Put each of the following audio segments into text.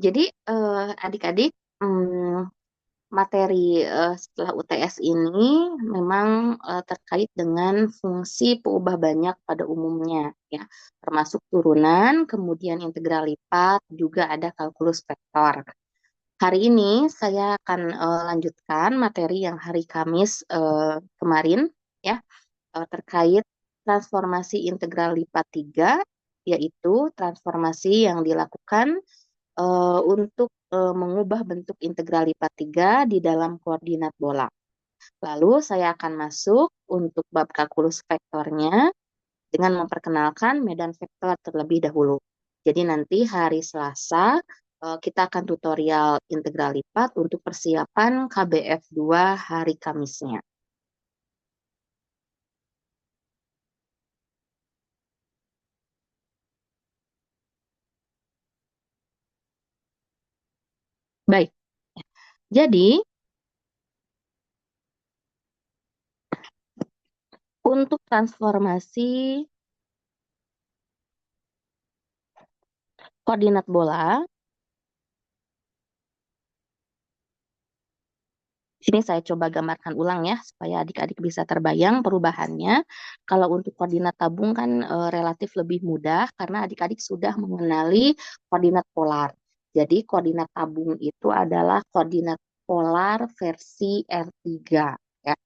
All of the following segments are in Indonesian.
Jadi adik-adik, materi setelah UTS ini memang terkait dengan fungsi pengubah banyak pada umumnya, ya, termasuk turunan, kemudian integral lipat, juga ada kalkulus vektor. Hari ini saya akan lanjutkan materi yang hari Kamis kemarin, ya, terkait transformasi integral lipat 3, yaitu transformasi yang dilakukan untuk mengubah bentuk integral lipat 3 di dalam koordinat bola. Lalu saya akan masuk untuk bab kalkulus vektornya dengan memperkenalkan medan vektor terlebih dahulu. Jadi nanti hari Selasa kita akan tutorial integral lipat untuk persiapan KBF 2 hari Kamisnya. Baik, jadi untuk transformasi koordinat bola, sini saya coba gambarkan ulang ya, supaya adik-adik bisa terbayang perubahannya. Kalau untuk koordinat tabung kan relatif lebih mudah karena adik-adik sudah mengenali koordinat polar. Jadi koordinat tabung itu adalah koordinat polar versi R3. Ya.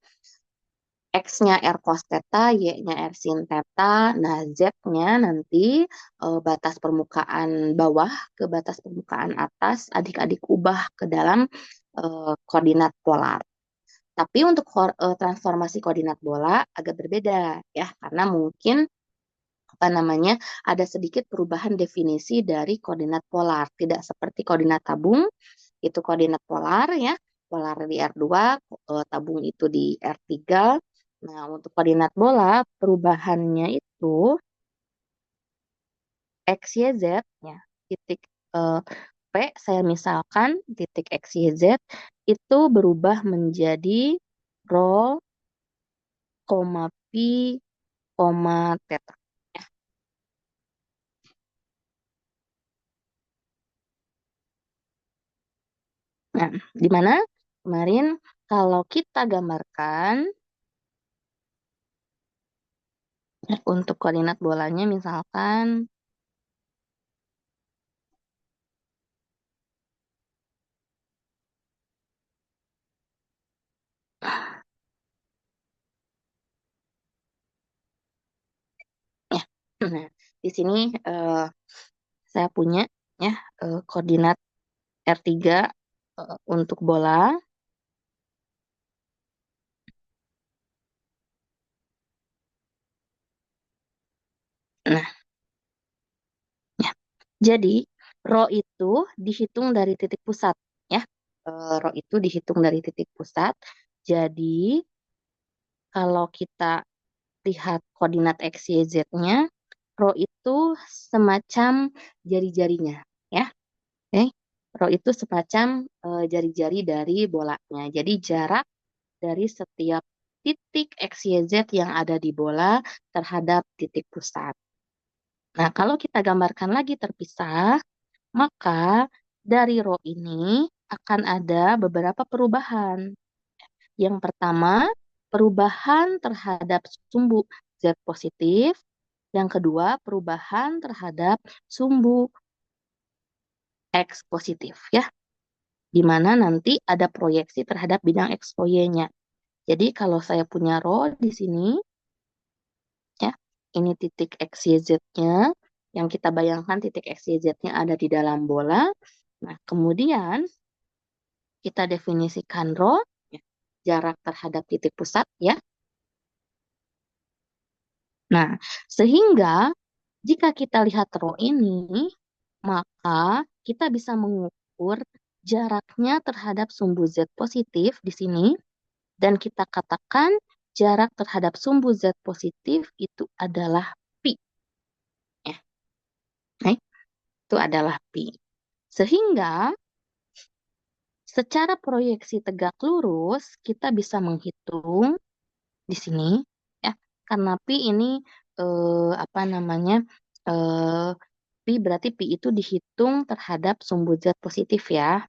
X-nya R cos theta, Y-nya R sin theta. Nah, Z-nya nanti batas permukaan bawah ke batas permukaan atas, adik-adik ubah ke dalam koordinat polar. Tapi untuk transformasi koordinat bola agak berbeda ya, karena mungkin apa namanya ada sedikit perubahan definisi dari koordinat polar, tidak seperti koordinat tabung itu koordinat polar ya, polar di R2, tabung itu di R3. Nah, untuk koordinat bola perubahannya itu X, Y, Z ya, titik eh, P saya misalkan titik X, Y, Z itu berubah menjadi rho, pi, theta. Ya. Nah, di mana kemarin kalau kita gambarkan untuk koordinat bolanya misalkan ya. Nah, di sini saya punya ya koordinat R3 untuk bola. Nah, ya. Jadi rho itu dihitung dari titik pusat ya. Rho itu dihitung dari titik pusat. Jadi kalau kita lihat koordinat X, Y, Z-nya, rho itu semacam jari-jarinya ya. Oke. Rho itu semacam jari-jari dari bolanya. Jadi jarak dari setiap titik X, Y, Z yang ada di bola terhadap titik pusat. Nah, kalau kita gambarkan lagi terpisah, maka dari rho ini akan ada beberapa perubahan. Yang pertama, perubahan terhadap sumbu Z positif. Yang kedua, perubahan terhadap sumbu X positif ya, di mana nanti ada proyeksi terhadap bidang X, Y-nya. Jadi kalau saya punya rho di sini, ya, ini titik X, Y, Z-nya, yang kita bayangkan titik X, Y, Z-nya ada di dalam bola. Nah, kemudian kita definisikan rho, ya, jarak terhadap titik pusat, ya. Nah, sehingga jika kita lihat rho ini, maka kita bisa mengukur jaraknya terhadap sumbu Z positif di sini, dan kita katakan jarak terhadap sumbu Z positif itu adalah pi. Ya. Nah, itu adalah pi. Sehingga secara proyeksi tegak lurus kita bisa menghitung di sini ya, karena pi ini apa namanya eh, Pi berarti Pi itu dihitung terhadap sumbu Z positif ya.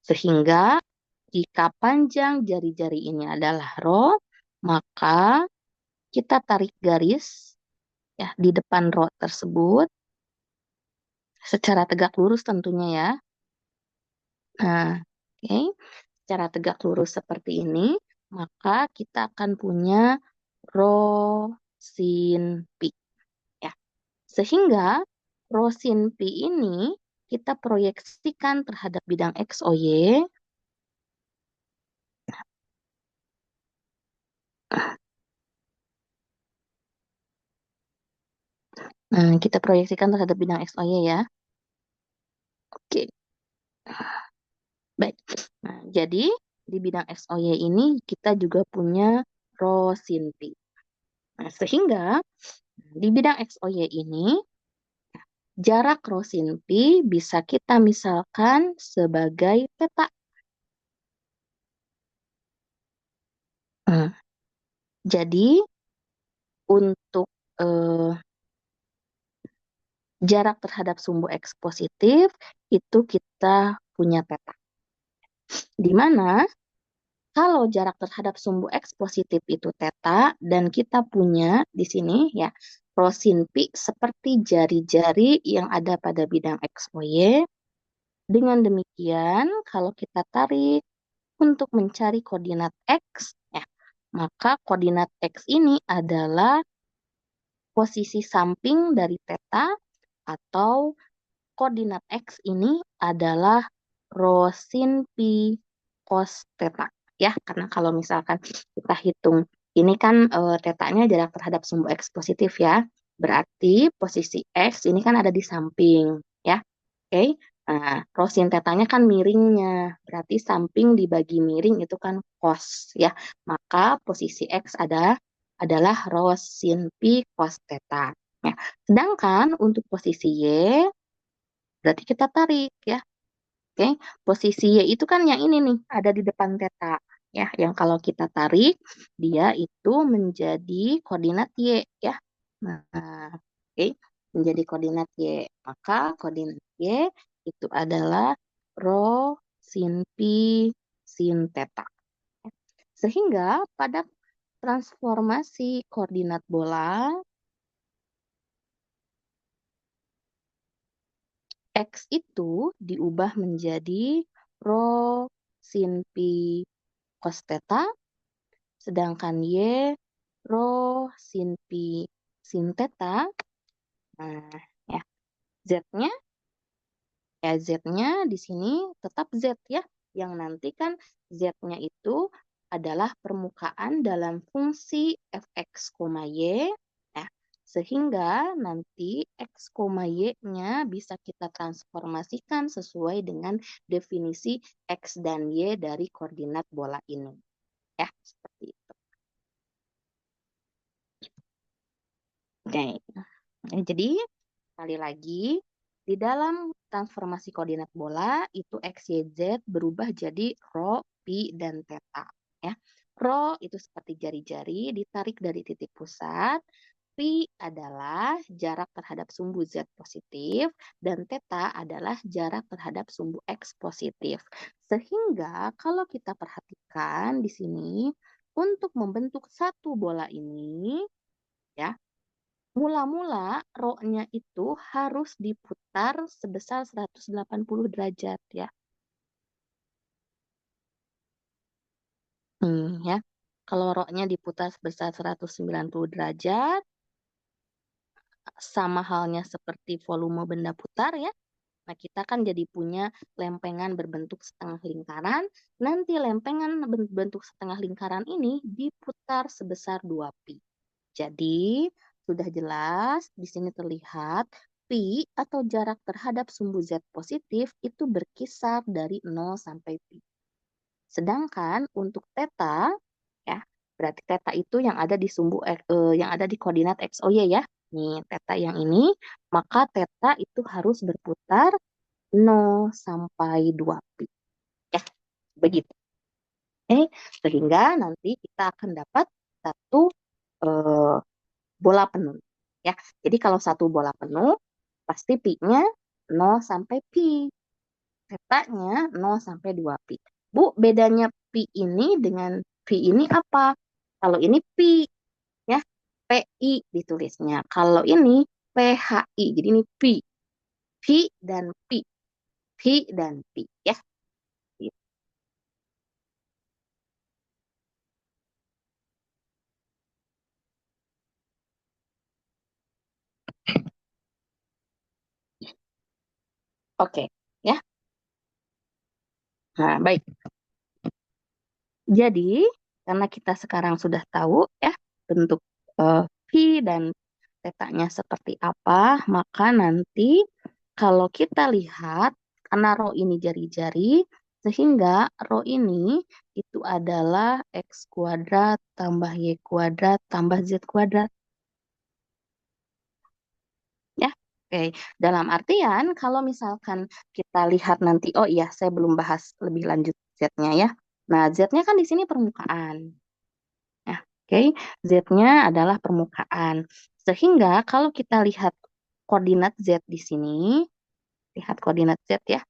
Sehingga jika panjang jari-jari ini adalah rho, maka kita tarik garis ya di depan rho tersebut secara tegak lurus tentunya ya. Nah, oke. Secara tegak lurus seperti ini, maka kita akan punya rho sin pi ya. Sehingga rho sin pi ini kita proyeksikan terhadap bidang XOY. Nah, kita proyeksikan terhadap bidang XOY ya. Oke, baik. Nah, jadi di bidang XOY ini kita juga punya rho sin pi. Nah, sehingga di bidang XOY ini jarak rho sin pi bisa kita misalkan sebagai theta. Nah, jadi untuk jarak terhadap sumbu X positif itu kita punya theta. Di mana kalau jarak terhadap sumbu X positif itu theta dan kita punya di sini ya rho sin pi seperti jari-jari yang ada pada bidang XOY. Dengan demikian, kalau kita tarik untuk mencari koordinat X, ya, maka koordinat X ini adalah posisi samping dari theta atau koordinat X ini adalah rho sin pi cos theta. Ya, karena kalau misalkan kita hitung, ini kan tetanya jarak terhadap sumbu X positif ya. Berarti posisi X ini kan ada di samping. Ya, oke. Nah, rho sin tetanya kan miringnya. Berarti samping dibagi miring itu kan cos. Ya, maka posisi X adalah rho sin pi cos theta. Ya. Sedangkan untuk posisi Y, berarti kita tarik ya. Oke, posisi Y itu kan yang ini nih, ada di depan theta. Ya, yang kalau kita tarik, dia itu menjadi koordinat Y ya. Nah, oke, menjadi koordinat Y. Maka koordinat Y itu adalah rho sin pi sin theta. Sehingga pada transformasi koordinat bola, X itu diubah menjadi rho sin pi cos theta, sedangkan Y rho sin pi sin theta. Nah, ya, Z-nya Z-nya di sini tetap Z ya, yang nanti kan Z-nya itu adalah permukaan dalam fungsi fx, y. Nah, sehingga nanti x, y-nya bisa kita transformasikan sesuai dengan definisi x dan y dari koordinat bola ini. Ya, seperti itu. Oke. Jadi, sekali lagi, di dalam transformasi koordinat bola, itu X, Y, Z berubah jadi rho, pi, dan theta. Ya. Rho itu seperti jari-jari ditarik dari titik pusat, pi adalah jarak terhadap sumbu Z positif, dan theta adalah jarak terhadap sumbu X positif. Sehingga kalau kita perhatikan di sini, untuk membentuk satu bola ini, ya, mula-mula rho-nya itu harus diputar sebesar 180 derajat ya. Ya. Kalau rho-nya diputar sebesar 190 derajat, sama halnya seperti volume benda putar ya. Nah, kita kan jadi punya lempengan berbentuk setengah lingkaran. Nanti lempengan berbentuk setengah lingkaran ini diputar sebesar 2pi. Jadi, sudah jelas di sini terlihat pi atau jarak terhadap sumbu Z positif itu berkisar dari 0 sampai pi. Sedangkan untuk theta, ya, berarti theta itu yang ada di yang ada di koordinat XOY ya. Nih, theta yang ini, maka theta itu harus berputar 0 sampai 2 pi. Ya, begitu. Sehingga nanti kita akan dapat satu bola penuh. Ya, jadi kalau satu bola penuh, pasti pi-nya 0 sampai pi. Tetanya 0 sampai 2 pi. Bu, bedanya pi ini dengan pi ini apa? Kalau ini pi, ya, PI ditulisnya. Kalau ini PHI, jadi ini pi. Pi dan pi. Pi dan pi, ya. Oke, ya. Nah, baik. Jadi, karena kita sekarang sudah tahu ya bentuk pi dan tetanya seperti apa, maka nanti kalau kita lihat karena rho ini jari-jari, sehingga rho ini itu adalah x kuadrat tambah y kuadrat tambah z kuadrat. Ya, oke. Dalam artian kalau misalkan kita lihat nanti, oh iya, saya belum bahas lebih lanjut z-nya ya. Nah, z-nya kan di sini permukaan. Nah, oke, z-nya adalah permukaan. Sehingga kalau kita lihat koordinat z di sini, lihat koordinat z ya.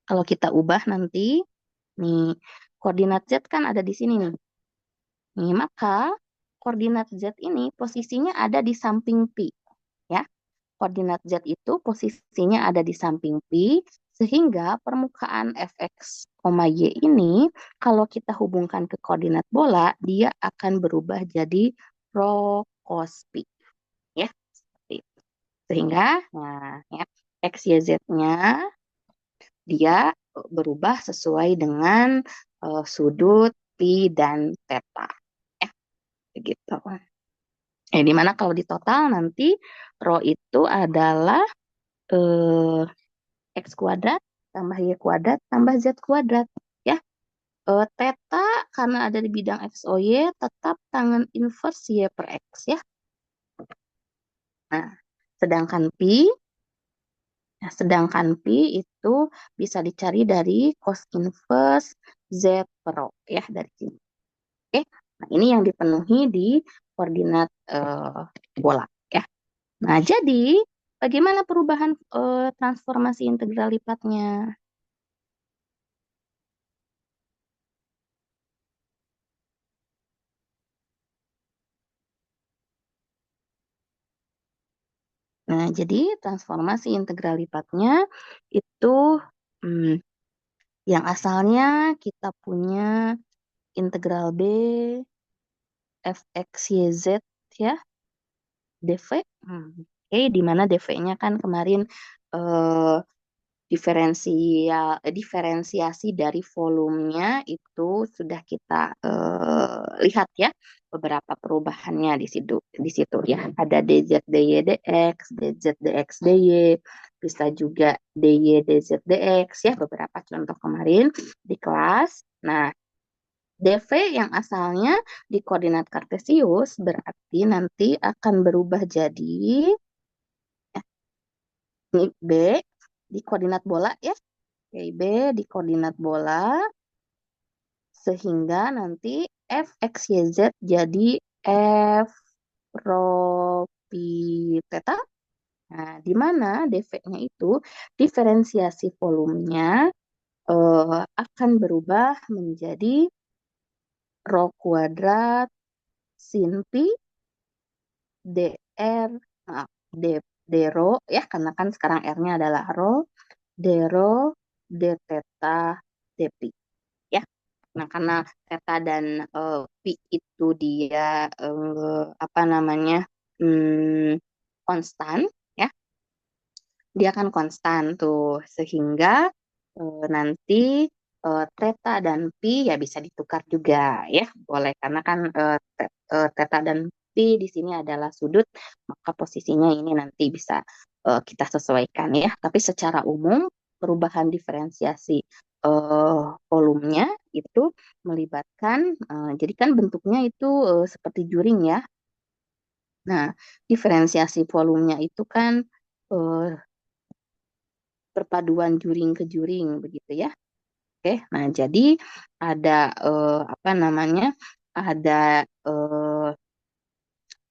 Kalau kita ubah nanti, nih, koordinat z kan ada di sini nih. Nih, maka koordinat z ini posisinya ada di samping pi, ya. Koordinat Z itu posisinya ada di samping pi, sehingga permukaan fx, y ini kalau kita hubungkan ke koordinat bola, dia akan berubah jadi rho cos pi. Ya, seperti itu. Sehingga, nah, ya, x, y, z-nya dia berubah sesuai dengan sudut pi dan theta. Ya, begitu. Di mana kalau di total nanti rho itu adalah eh, X kuadrat tambah Y kuadrat tambah Z kuadrat. Ya, theta karena ada di bidang XOY tetap tangan inverse Y per X ya. Nah, sedangkan pi, itu bisa dicari dari cos inverse Z per rho ya dari sini. Oke, nah ini yang dipenuhi di koordinat bola ya. Nah, jadi bagaimana perubahan transformasi integral lipatnya? Nah, jadi transformasi integral lipatnya itu hmm, yang asalnya kita punya integral B fx y z ya, dv. Oke, di mana dv-nya kan kemarin eh, diferensiasi dari volumenya itu sudah kita lihat ya beberapa perubahannya di situ ya, ada dz dy dx, dz dx dy, bisa juga dy dz dx ya, beberapa contoh kemarin di kelas. Nah, dv yang asalnya di koordinat kartesius berarti nanti akan berubah jadi ini b di koordinat bola ya. Oke, B di koordinat bola, sehingga nanti f x, y, z jadi f rho pi theta. Nah, di mana dv-nya itu diferensiasi volumenya akan berubah menjadi rho kuadrat sin pi dr, maaf, d, d rho ya, karena kan sekarang r-nya adalah rho, d rho d theta d pi. Ya. Nah, karena theta dan pi itu dia apa namanya konstan, ya, dia kan konstan tuh, sehingga nanti theta dan pi ya bisa ditukar juga ya, boleh karena kan theta dan pi di sini adalah sudut, maka posisinya ini nanti bisa kita sesuaikan ya. Tapi secara umum perubahan diferensiasi volumenya itu melibatkan, jadi kan bentuknya itu seperti juring ya. Nah, diferensiasi volumenya itu kan eh, perpaduan juring ke juring begitu ya. Oke, nah jadi ada apa namanya? Ada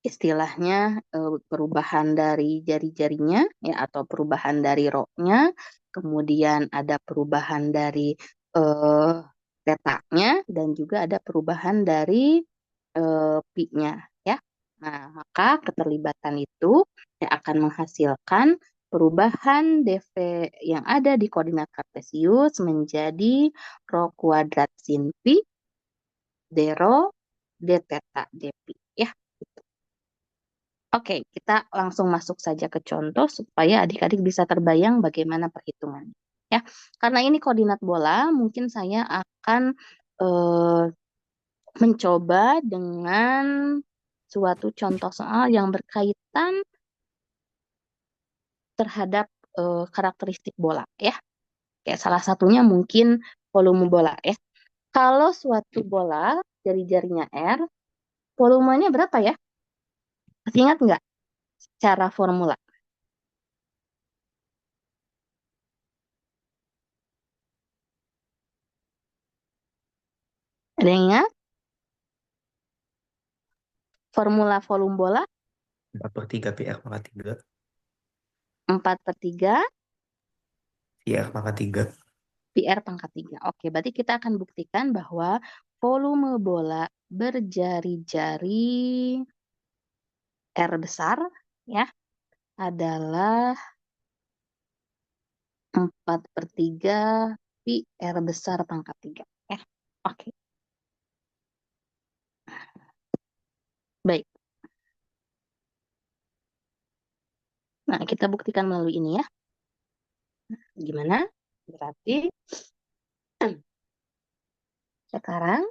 istilahnya perubahan dari jari-jarinya ya atau perubahan dari roknya, kemudian ada perubahan dari tetanya dan juga ada perubahan dari pi-nya ya. Nah, maka keterlibatan itu yang akan menghasilkan perubahan dv yang ada di koordinat kartesius menjadi rho kuadrat sin pi d rho d theta d pi ya. Oke, kita langsung masuk saja ke contoh supaya adik-adik bisa terbayang bagaimana perhitungannya. Ya, karena ini koordinat bola, mungkin saya akan eh, mencoba dengan suatu contoh soal yang berkaitan terhadap karakteristik bola, ya. Kayak salah satunya mungkin volume bola, ya. Kalau suatu bola jari-jarinya R, volumenya berapa ya? Masih ingat nggak cara formula? Ada yang ingat? Formula volume bola 4/3 PR pangkat 3. 4/3 PR pangkat 3. PR pangkat 3. Oke, berarti kita akan buktikan bahwa volume bola berjari-jari R besar ya adalah 4/3 PR besar pangkat 3. Ya, oke. Baik. Nah, kita buktikan melalui ini ya. Gimana? Berarti sekarang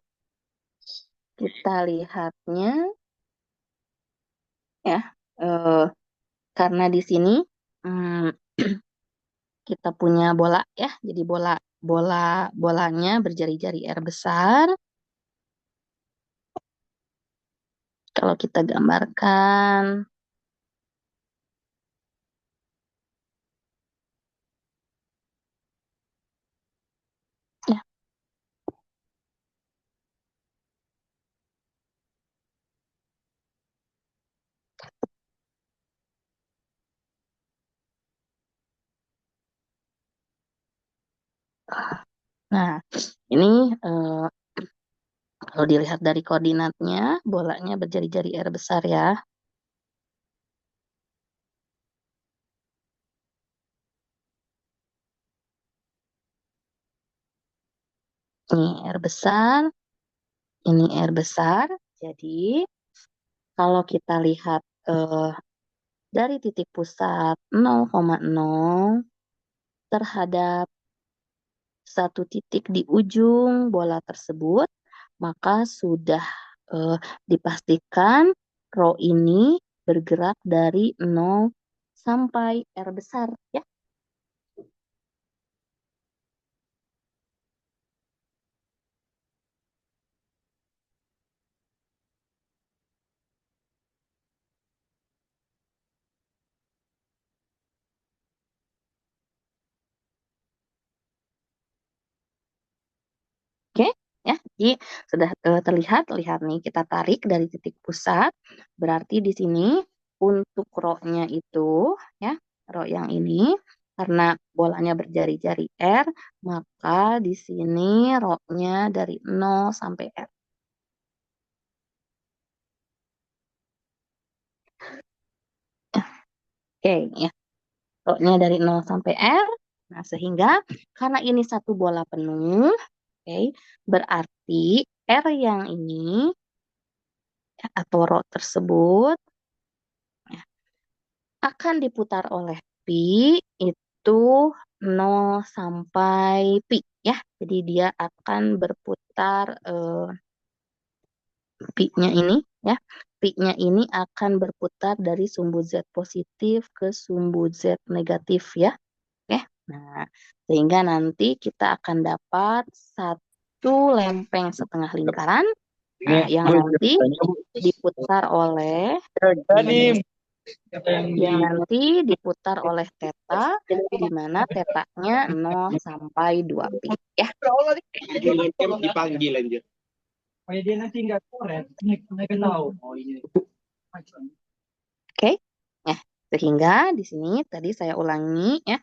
kita lihatnya ya, karena di sini kita punya bola ya, jadi bolanya berjari-jari R besar. Kalau kita gambarkan ya. Nah, ini kalau dilihat dari koordinatnya, bolanya berjari-jari R besar ya. Ini R besar, ini R besar. Jadi, kalau kita lihat dari titik pusat 0,0 terhadap satu titik di ujung bola tersebut, maka sudah dipastikan rho ini bergerak dari 0 sampai R besar ya. Oke, ya. Jadi sudah terlihat nih kita tarik dari titik pusat. Berarti di sini untuk rho-nya itu ya, rho yang ini karena bolanya berjari-jari R, maka di sini rho-nya dari 0 sampai R. Oke, ya. Rho-nya dari 0 sampai R. Nah, sehingga karena ini satu bola penuh, oke, berarti R yang ini ya, atau rho tersebut ya, akan diputar oleh pi itu 0 sampai pi ya. Jadi dia akan berputar pi-nya ini ya. Pi-nya ini akan berputar dari sumbu Z positif ke sumbu Z negatif ya. Oke. Nah, sehingga nanti kita akan dapat satu lempeng setengah lingkaran yang nanti diputar oleh theta, di mana tetanya 0 sampai 2 pi ya. Dipanggil aja. Oh, dia nanti nggak korek, mereka tahu. Oh, ini. Oke. Nah, sehingga di sini tadi saya ulangi ya.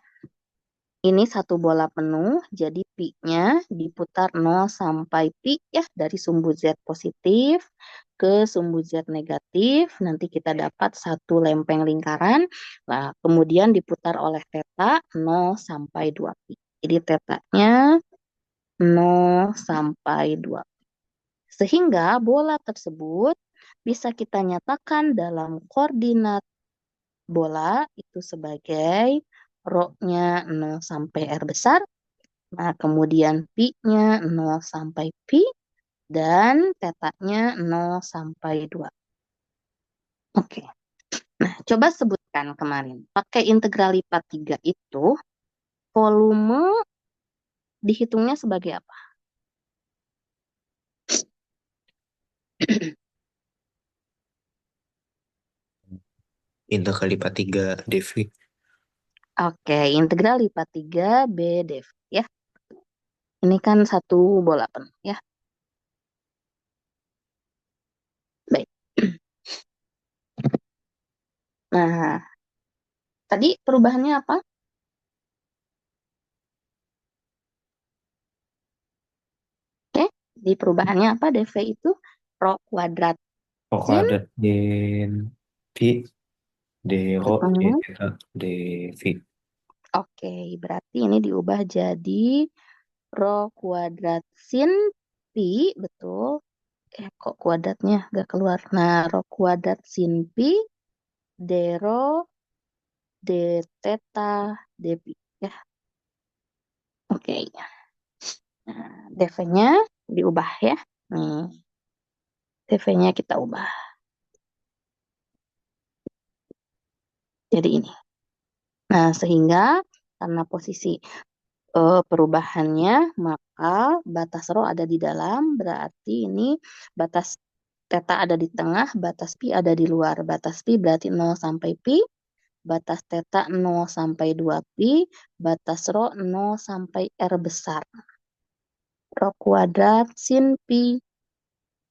Ini satu bola penuh, jadi pi-nya diputar 0 sampai pi ya, dari sumbu Z positif ke sumbu Z negatif. Nanti kita dapat satu lempeng lingkaran. Nah, kemudian diputar oleh theta 0 sampai 2 pi. Jadi tetanya 0 sampai 2 pi. Sehingga bola tersebut bisa kita nyatakan dalam koordinat bola itu sebagai rho-nya 0 sampai R besar. Nah, kemudian pi-nya 0 sampai pi dan tetanya 0 sampai 2. Oke. Nah, coba sebutkan kemarin. Pakai integral lipat 3 itu volume dihitungnya sebagai apa? Integral lipat 3 dv. Oke, integral lipat 3 B dv ya. Ini kan satu bola penuh ya. Baik. Nah, tadi perubahannya apa? Oke, di perubahannya apa? dv itu rho kuadrat O sin. kuadrat din pi d rho d Mm, theta dv. Oke, berarti ini diubah jadi rho kuadrat sin pi, betul. Kok kuadratnya gak keluar? Nah, rho kuadrat sin pi d rho d theta d pi. Ya, oke. Nah, dv-nya diubah ya. Nih, dv-nya kita ubah. Jadi ini. Nah, sehingga karena posisi perubahannya, maka batas rho ada di dalam, berarti ini batas theta ada di tengah, batas pi ada di luar. Batas pi berarti 0 sampai pi, batas theta 0 sampai 2 pi, batas rho 0 sampai R besar. Rho kuadrat sin pi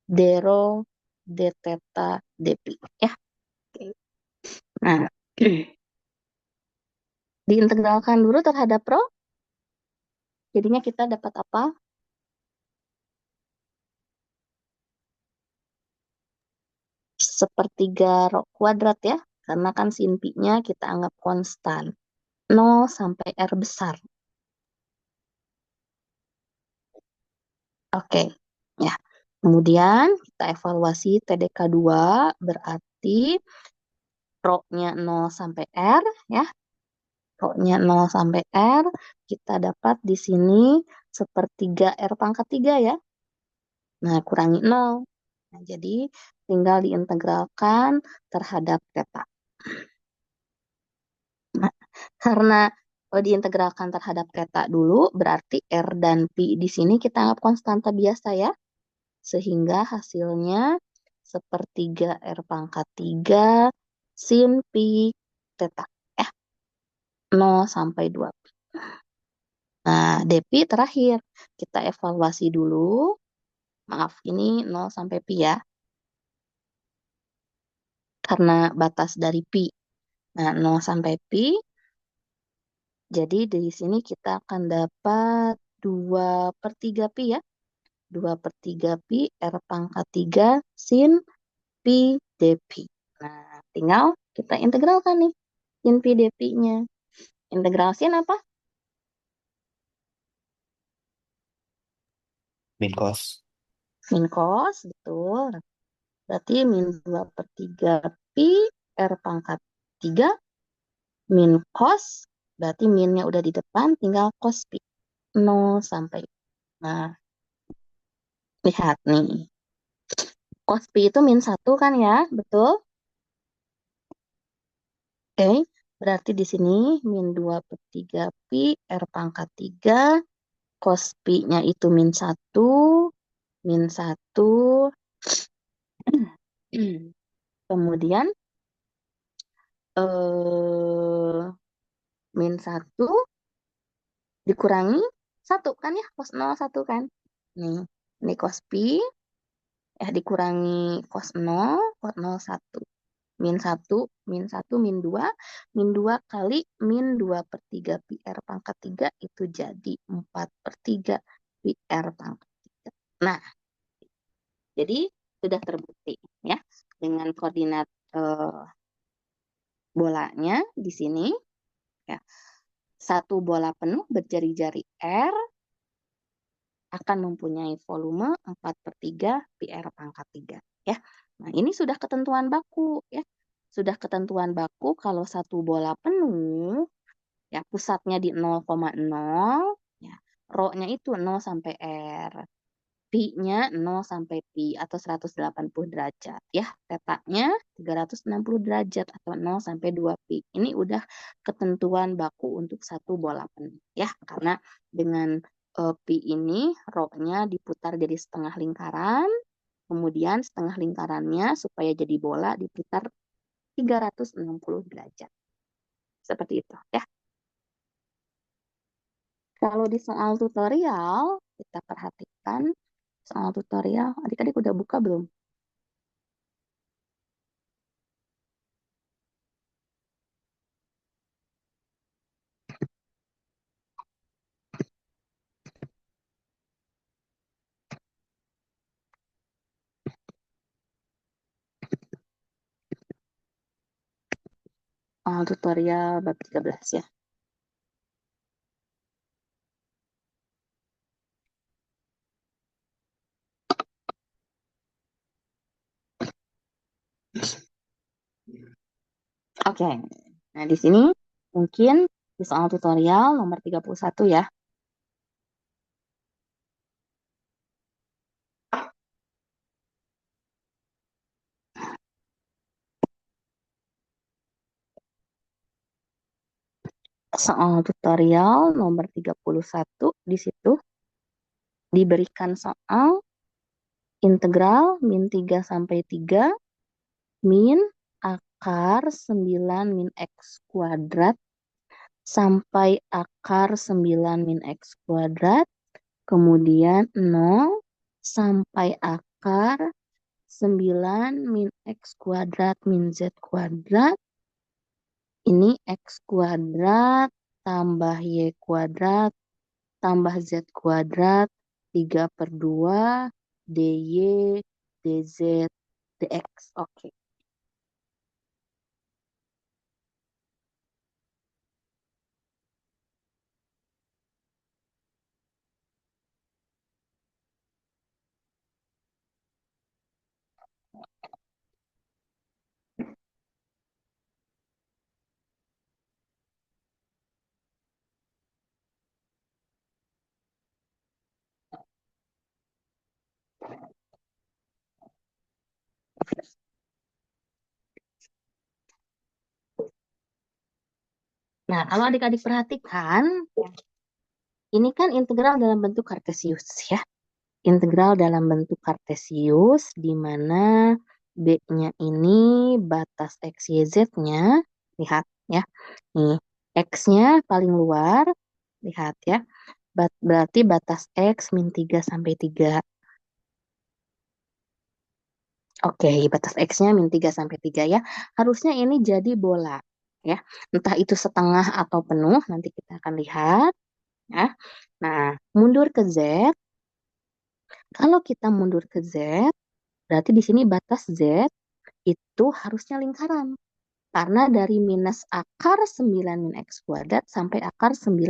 d rho d theta d pi. Ya. Nah, diintegralkan dulu terhadap rho, jadinya kita dapat apa? Sepertiga rho kuadrat ya, karena kan sin pi-nya kita anggap konstan. 0 sampai R besar. Oke, ya. Kemudian kita evaluasi TDK 2, berarti rho-nya 0 sampai R, ya. Rho-nya 0 sampai R, kita dapat di sini sepertiga R pangkat 3 ya. Nah, kurangi 0. Nah, jadi tinggal diintegralkan terhadap theta. Nah, karena diintegralkan terhadap theta dulu, berarti R dan Pi di sini kita anggap konstanta biasa ya. Sehingga hasilnya sepertiga R pangkat 3 sin pi theta. 0 sampai 2 pi. Nah, dp terakhir. Kita evaluasi dulu. Maaf, ini 0 sampai pi ya. Karena batas dari pi. Nah, 0 sampai pi. Jadi di sini kita akan dapat 2 per 3 pi ya. 2 per 3 pi R pangkat 3 sin pi dp. Nah, tinggal kita integralkan nih sin pi dp-nya. Integral sin apa? Min cos. Min cos, betul. Berarti min 2 per 3 pi R pangkat 3 min cos. Berarti minnya udah di depan, tinggal cos pi. 0 sampai. Nah, lihat nih. Cos pi itu min 1 kan ya, betul? Oke, berarti di sini min 2 per 3 pi R pangkat 3, cos pi-nya itu min 1, kemudian eh, min 1 dikurangi 1 kan ya, cos 0 1 kan. Nih, ini cos pi, dikurangi cos 0, cos 0 1. min 1, min 1, min 2 kali min 2 per 3 pi R pangkat 3 itu jadi 4 per 3 pi R pangkat 3. Nah, jadi sudah terbukti ya dengan koordinat bolanya di sini ya. Satu bola penuh berjari-jari R akan mempunyai volume 4 per 3 pi R pangkat 3 ya. Nah, ini sudah ketentuan baku ya. Sudah ketentuan baku kalau satu bola penuh ya pusatnya di 0,0 ya. Rho-nya itu 0 sampai R. Pi-nya 0 sampai pi atau 180 derajat ya. Tetanya 360 derajat atau 0 sampai 2 pi. Ini udah ketentuan baku untuk satu bola penuh ya. Karena dengan pi ini rho-nya diputar jadi setengah lingkaran. Kemudian setengah lingkarannya supaya jadi bola diputar 360 derajat. Seperti itu ya. Kalau di soal tutorial, kita perhatikan soal tutorial. Adik-adik udah buka belum? Soal tutorial bab 13 ya. Oke. Nah, di sini mungkin di soal tutorial nomor 31 ya. Soal tutorial nomor 31 di situ diberikan soal integral min 3 sampai 3 min akar 9 min X kuadrat sampai akar 9 min X kuadrat, kemudian 0 sampai akar 9 min X kuadrat min Z kuadrat. Ini X kuadrat tambah Y kuadrat tambah Z kuadrat 3 per 2 DY DZ DX. Oke. Nah, kalau adik-adik perhatikan, ini kan integral dalam bentuk kartesius ya. Integral dalam bentuk kartesius di mana B-nya ini batas X, Y, Z-nya. Lihat ya. Nih, X-nya paling luar. Lihat ya. Berarti batas X min 3 sampai 3. Oke, batas X-nya min 3 sampai 3 ya. Harusnya ini jadi bola ya. Entah itu setengah atau penuh, nanti kita akan lihat ya. Nah, mundur ke Z. Kalau kita mundur ke Z, berarti di sini batas Z itu harusnya lingkaran. Karena dari minus akar 9 min X kuadrat sampai akar 9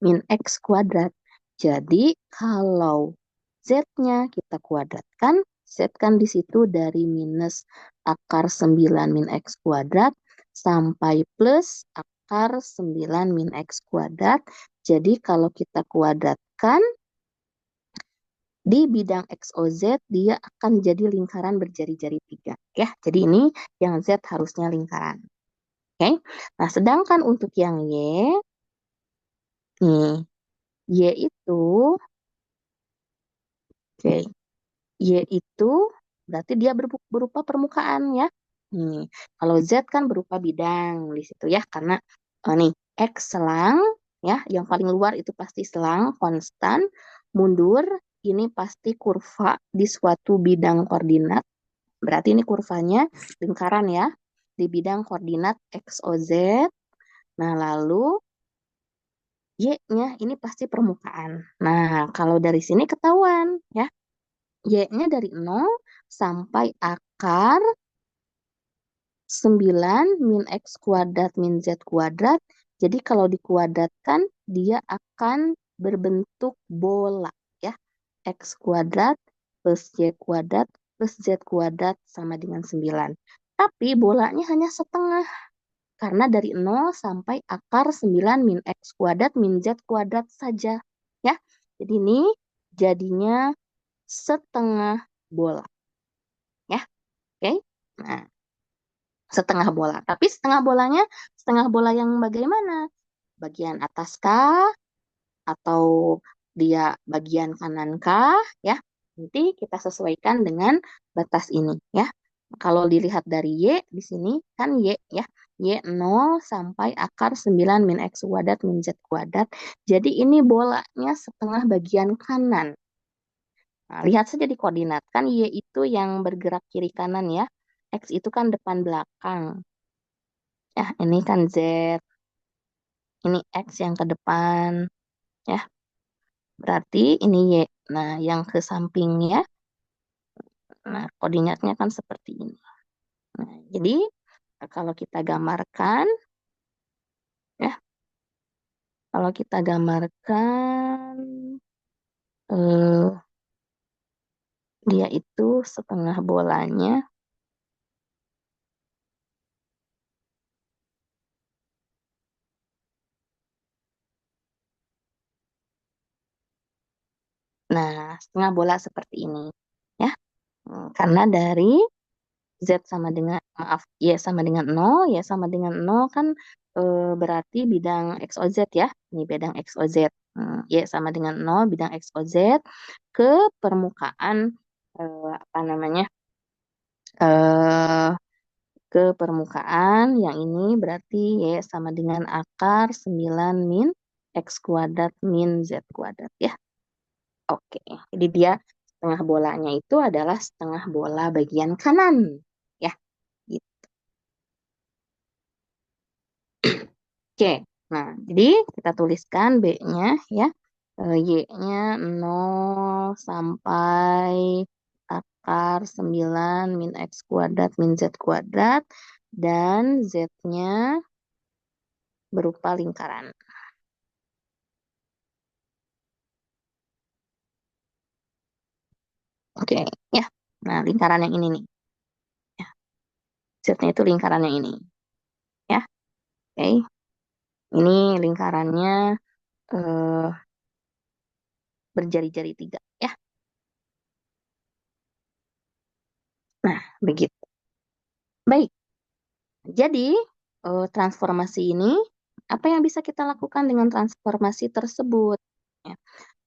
min X kuadrat. Jadi kalau Z-nya kita kuadratkan, Z kan di situ dari minus akar 9 min X kuadrat sampai plus akar 9 min X kuadrat. Jadi kalau kita kuadratkan, di bidang XOZ dia akan jadi lingkaran berjari-jari 3 ya. Jadi ini yang Z harusnya lingkaran. Oke. Nah, sedangkan untuk yang Y nih, Y itu oke. Y itu berarti dia berupa permukaan ya. Nih, kalau Z kan berupa bidang di situ ya karena nih X selang ya, yang paling luar itu pasti selang konstan, mundur ini pasti kurva di suatu bidang koordinat. Berarti ini kurvanya lingkaran ya. di bidang koordinat X, O, Z. Nah, lalu Y-nya ini pasti permukaan. Nah, kalau dari sini ketahuan ya, Y-nya dari 0 sampai akar 9 min X kuadrat min Z kuadrat. Jadi kalau dikuadratkan, dia akan berbentuk bola ya. X kuadrat plus Y kuadrat plus Z kuadrat sama dengan 9. Tapi bolanya hanya setengah. Karena dari 0 sampai akar 9 min X kuadrat min Z kuadrat saja. Ya. Jadi ini jadinya setengah bola. Ya. Oke. Nah, setengah bola. Tapi setengah bolanya, setengah bola yang bagaimana? Bagian atas kah? Atau dia bagian kanan kah? Ya. Nanti kita sesuaikan dengan batas ini. Ya. Kalau dilihat dari Y, di sini kan Y ya. Y 0 sampai akar 9 min X kuadrat min Z kuadrat. Jadi ini bolanya setengah bagian kanan. Nah, lihat saja di koordinat. Kan Y itu yang bergerak kiri kanan ya. X itu kan depan belakang. Ya, ini kan Z. Ini X yang ke depan. Ya, berarti ini Y. Nah, yang ke sampingnya, nah koordinatnya kan seperti ini. Nah, jadi kalau kita gambarkan, ya, kalau kita gambarkan, eh, dia itu setengah bolanya. Nah, setengah bola seperti ini. Ya, karena dari Z sama dengan, maaf, Y sama dengan 0, Y sama dengan 0 kan berarti bidang XOZ ya. Ini bidang XOZ. Y sama dengan 0, bidang XOZ ke permukaan, apa namanya, eh, ke permukaan yang ini berarti Y sama dengan akar 9 min X kuadrat min Z kuadrat ya. Oke, jadi dia setengah bolanya itu adalah setengah bola bagian kanan. Ya, gitu. Oke, nah jadi kita tuliskan B-nya ya. Y-nya 0 sampai akar 9 min X kuadrat min Z kuadrat. Dan Z-nya berupa lingkaran. Oke, ya. Nah, lingkaran yang ini nih. Ya, Z-nya itu lingkaran yang ini. Ya, oke. Ini lingkarannya eh, berjari-jari 3. Ya, nah begitu. Baik. Jadi, transformasi ini, apa yang bisa kita lakukan dengan transformasi tersebut? Ya,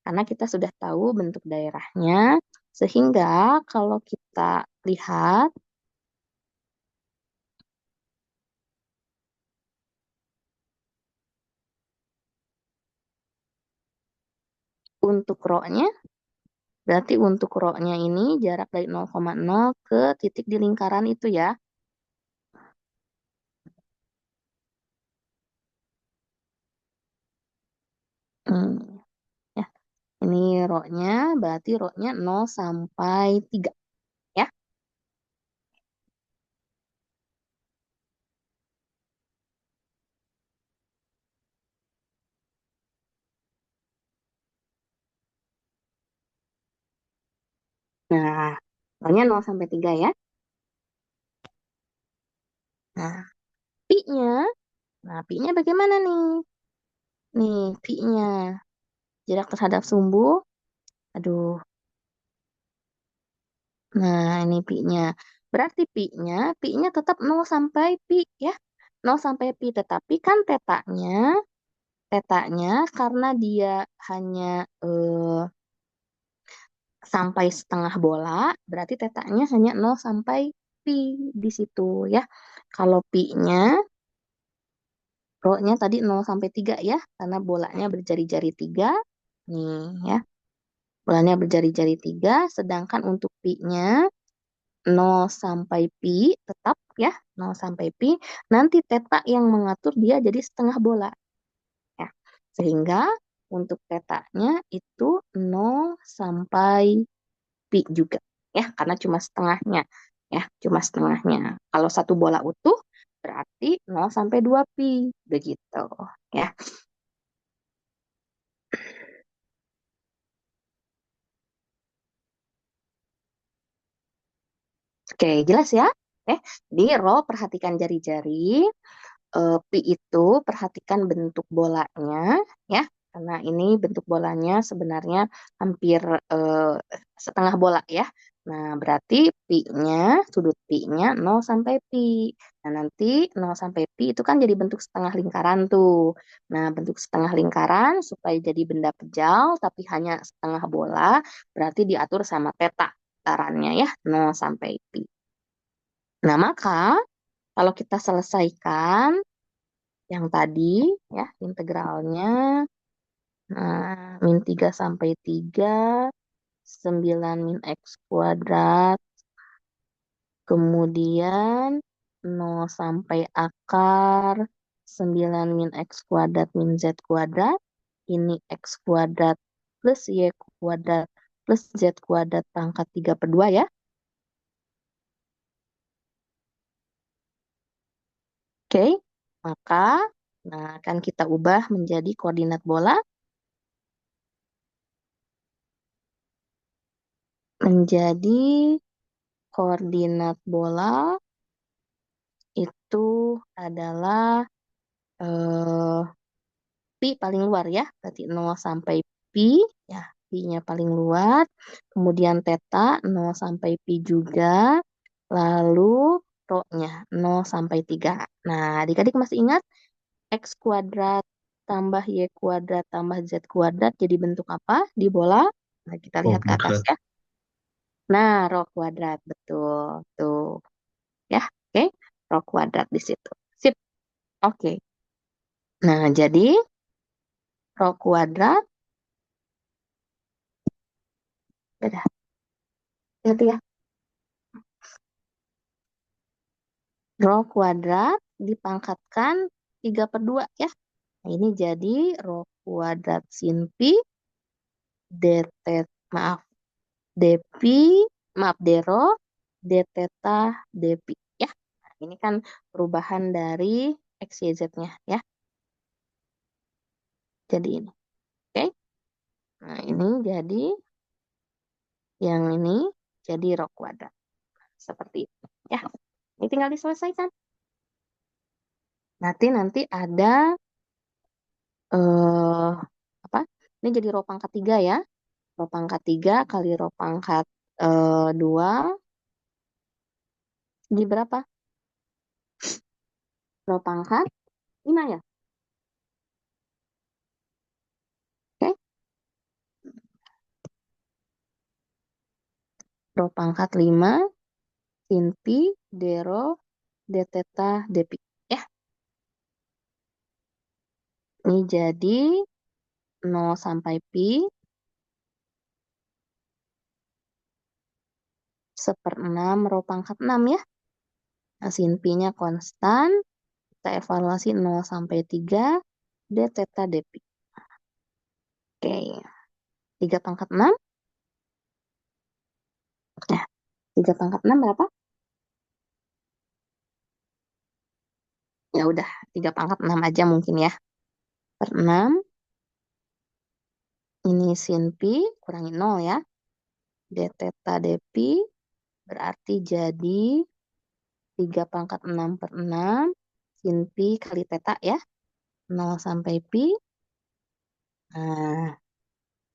karena kita sudah tahu bentuk daerahnya, sehingga kalau kita lihat untuk rho-nya, berarti untuk rho-nya ini jarak dari 0,0 ke titik di lingkaran itu ya. Hmm, ya. Ini rho-nya, berarti rho-nya 0 sampai 3 ya. Nah, rho-nya 0 sampai 3 ya. Nah, pi-nya, nah pi-nya bagaimana nih? Nih, pi-nya jarak terhadap sumbu. Aduh, nah ini pi-nya. Berarti pi-nya tetap 0 sampai pi ya. 0 sampai pi, tetapi kan tetanya karena dia hanya sampai setengah bola, berarti tetanya hanya 0 sampai pi di situ ya. Kalau pi-nya, rho-nya tadi 0 sampai 3 ya, karena bolanya berjari-jari 3. Nih ya, bolanya berjari-jari 3, sedangkan untuk pi-nya 0 sampai pi tetap ya, 0 sampai pi, nanti theta yang mengatur dia jadi setengah bola. Ya. Sehingga untuk tetanya itu 0 sampai pi juga. Ya, karena cuma setengahnya. Ya, cuma setengahnya. Kalau satu bola utuh, berarti 0 sampai 2 pi. Begitu. Ya. Oke, jelas ya? Di row perhatikan jari-jari. Pi itu perhatikan bentuk bolanya ya, karena ini bentuk bolanya sebenarnya hampir eh, setengah bola ya. Nah, berarti pi-nya, sudut pi-nya 0 sampai pi. Nah, nanti 0 sampai pi itu kan jadi bentuk setengah lingkaran tuh. Nah, bentuk setengah lingkaran supaya jadi benda pejal tapi hanya setengah bola, berarti diatur sama teta tatarannya ya, 0 sampai pi. Nah, maka kalau kita selesaikan yang tadi ya integralnya, nah, min 3 sampai 3 9 min X kuadrat, kemudian 0 sampai akar 9 min X kuadrat min Z kuadrat, ini X kuadrat plus Y kuadrat plus Z kuadrat pangkat 3 per 2 ya. Oke, maka nah akan kita ubah menjadi koordinat bola menjadi koordinat bola itu adalah eh, pi paling luar ya, berarti 0 sampai pi, ya, pi-nya paling luar, kemudian theta 0 sampai pi juga, lalu rho-nya 0 sampai 3. Nah, adik-adik masih ingat x kuadrat tambah y kuadrat tambah z kuadrat jadi bentuk apa di bola? Nah, kita Oh, lihat ke atas kuadrat. ya. Nah, rho kuadrat, betul. Tuh, ya, oke. Rho kuadrat di situ. Sip, oke. Nah, jadi rho kuadrat, beda, itu ya. Rho kuadrat dipangkatkan 3 per 2 ya. Nah, ini jadi rho kuadrat sin pi dt, maaf, dp, maaf, dρ, d theta dp ya. Nah, ini kan perubahan dari x, y, z-nya ya. Jadi ini. Oke. Nah, ini jadi yang ini jadi rho kuadrat. Seperti itu ya. Ini tinggal diselesaikan. Nanti ada eh apa? Ini jadi rho pangkat 3 ya. Rho pangkat 3 kali rho pangkat 2 di berapa? Rho pangkat 5 ya. Oke. Rho pangkat 5 sin pi d rho d theta d pi. Ya, ini jadi 0 sampai pi 1/6 rho pangkat 6 ya. Nah, sin pi-nya konstan. Kita evaluasi 0 sampai 3 d theta d pi. Oke. 3 pangkat 6. Nah, 3 pangkat 6 berapa? Ya udah, 3 pangkat 6 aja mungkin ya. Per 6, ini sin pi, kurangi 0 ya. D theta d pi berarti jadi 3 pangkat 6 per 6 sin pi kali theta ya. 0 sampai pi. Nah,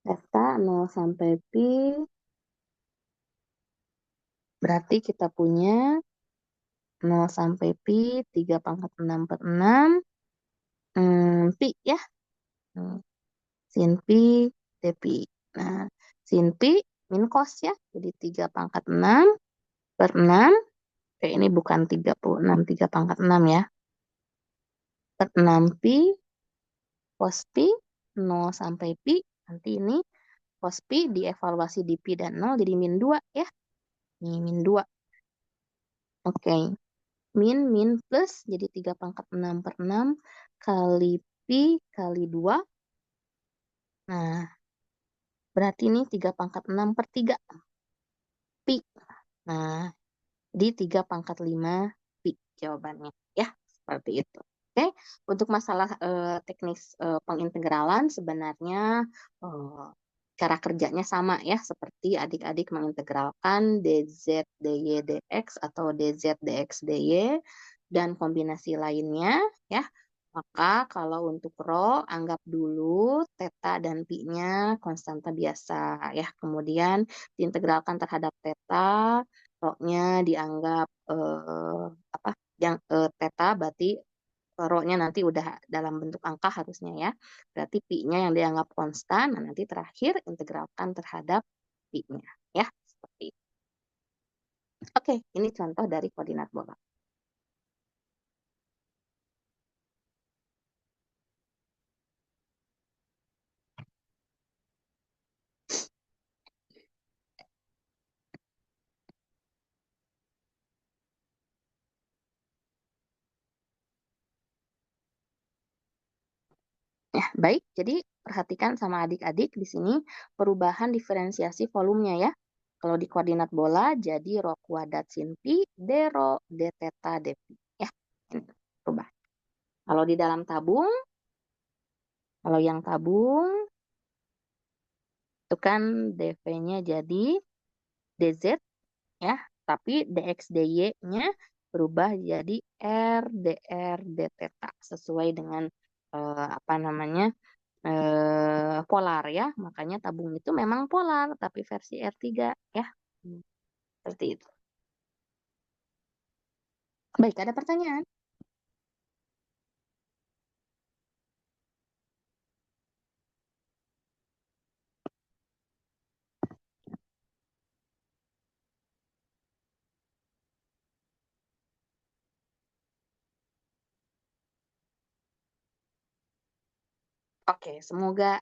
theta 0 sampai pi berarti kita punya 0 sampai pi 3 pangkat 6 per 6 pi ya. Hmm, sin pi d pi. Nah, sin pi min cos ya. Jadi 3 pangkat 6 per 6. Oke, ini bukan 36, 3 pangkat 6 ya. Per 6 pi cos pi 0 sampai pi. Nanti ini cos pi dievaluasi di pi dan 0 jadi min 2 ya. Ini min 2. Oke. Min plus, jadi 3 pangkat 6 per 6 kali Pi kali 2. Nah, berarti ini 3 pangkat 6 per 3 Pi. Nah, di 3 pangkat 5 Pi jawabannya. Ya, seperti itu. Oke, untuk masalah teknis pengintegralan sebenarnya eh, cara kerjanya sama ya, seperti adik-adik mengintegralkan dz dy dx atau dz dx dy dan kombinasi lainnya ya. Maka kalau untuk rho, anggap dulu theta dan pi-nya konstanta biasa ya. Kemudian diintegralkan terhadap theta, rho-nya dianggap apa? Yang theta berarti rho-nya nanti udah dalam bentuk angka harusnya ya. Berarti pi-nya yang dianggap konstan, nah nanti terakhir integralkan terhadap pi-nya ya. Seperti itu. Oke, ini contoh dari koordinat bola. Ya, baik. Jadi perhatikan sama adik-adik di sini perubahan diferensiasi volumenya ya. Kalau di koordinat bola jadi rho kuadrat sin pi d rho d theta d pi ya. Ini berubah. Kalau di dalam tabung, kalau yang tabung itu kan dv-nya jadi dz ya, tapi dx dy-nya berubah jadi r dr d theta sesuai dengan apa namanya polar ya. Makanya tabung itu memang polar tapi versi R3 ya. Seperti itu. Baik, ada pertanyaan? Oke, semoga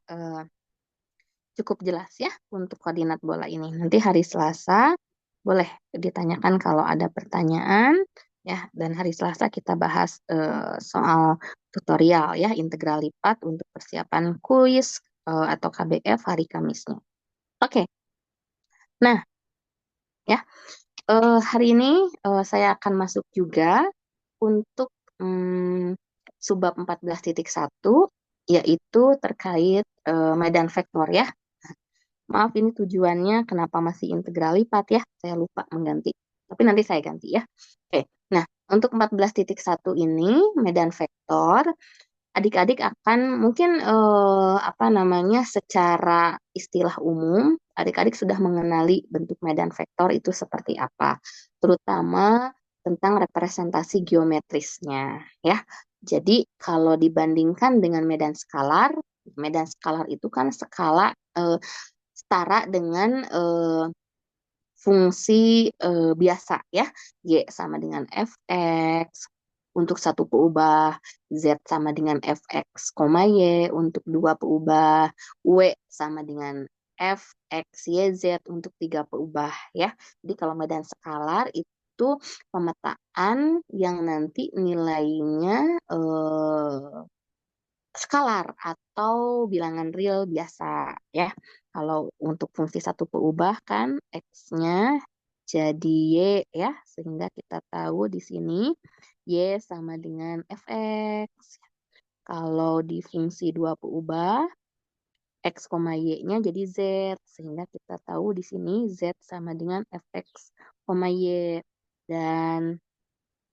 cukup jelas ya untuk koordinat bola ini. Nanti hari Selasa boleh ditanyakan kalau ada pertanyaan ya, dan hari Selasa kita bahas soal tutorial ya, integral lipat untuk persiapan kuis atau KBF hari Kamisnya. Oke. Nah, ya, hari ini saya akan masuk juga untuk subbab 14.1 yaitu terkait medan vektor ya. Maaf ini tujuannya kenapa masih integral lipat ya. Saya lupa mengganti. Tapi nanti saya ganti ya. Oke. Nah, untuk 14.1 ini medan vektor adik-adik akan mungkin apa namanya secara istilah umum adik-adik sudah mengenali bentuk medan vektor itu seperti apa, terutama tentang representasi geometrisnya ya. Jadi kalau dibandingkan dengan medan skalar itu kan skala setara dengan fungsi biasa ya. Y sama dengan fx untuk satu peubah, Z sama dengan fx, Y untuk dua peubah, W sama dengan fx, YZ untuk tiga peubah ya. Jadi kalau medan skalar itu pemetaan yang nanti nilainya skalar atau bilangan real biasa ya. Kalau untuk fungsi satu peubah kan X-nya jadi Y ya, sehingga kita tahu di sini Y sama dengan fx. Kalau di fungsi dua peubah X, Y-nya jadi Z, sehingga kita tahu di sini Z sama dengan fx, Y. Dan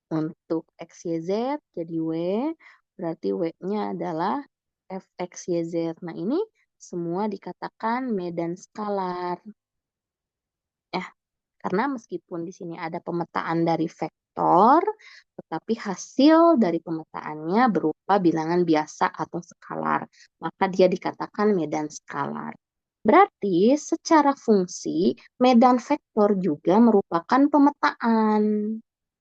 untuk XYZ jadi W, berarti W-nya adalah fxyz. Nah, ini semua dikatakan medan skalar. Ya, karena meskipun di sini ada pemetaan dari vektor, tetapi hasil dari pemetaannya berupa bilangan biasa atau skalar. Maka dia dikatakan medan skalar. Berarti secara fungsi, medan vektor juga merupakan pemetaan.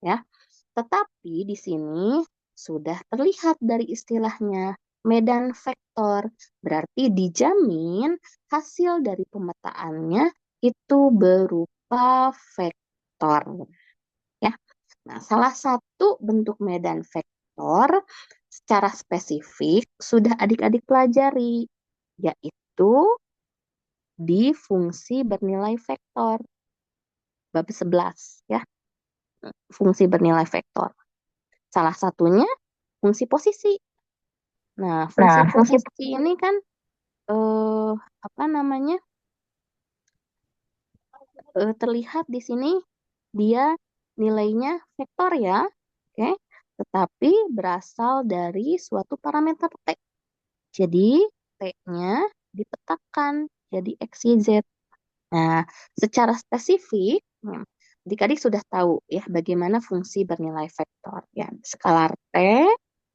Ya, tetapi di sini sudah terlihat dari istilahnya medan vektor. Berarti dijamin hasil dari pemetaannya itu berupa vektor. Ya. Nah, salah satu bentuk medan vektor secara spesifik sudah adik-adik pelajari, yaitu di fungsi bernilai vektor, bab 11 ya, fungsi bernilai vektor. Salah satunya fungsi posisi. Nah, fungsi posisi ini kan eh, apa namanya? Terlihat di sini dia nilainya vektor ya, oke, tetapi berasal dari suatu parameter T. Jadi T-nya dipetakan jadi X, Y, Z. Nah, secara spesifik, adik-adik sudah tahu ya bagaimana fungsi bernilai vektor. Ya, skalar T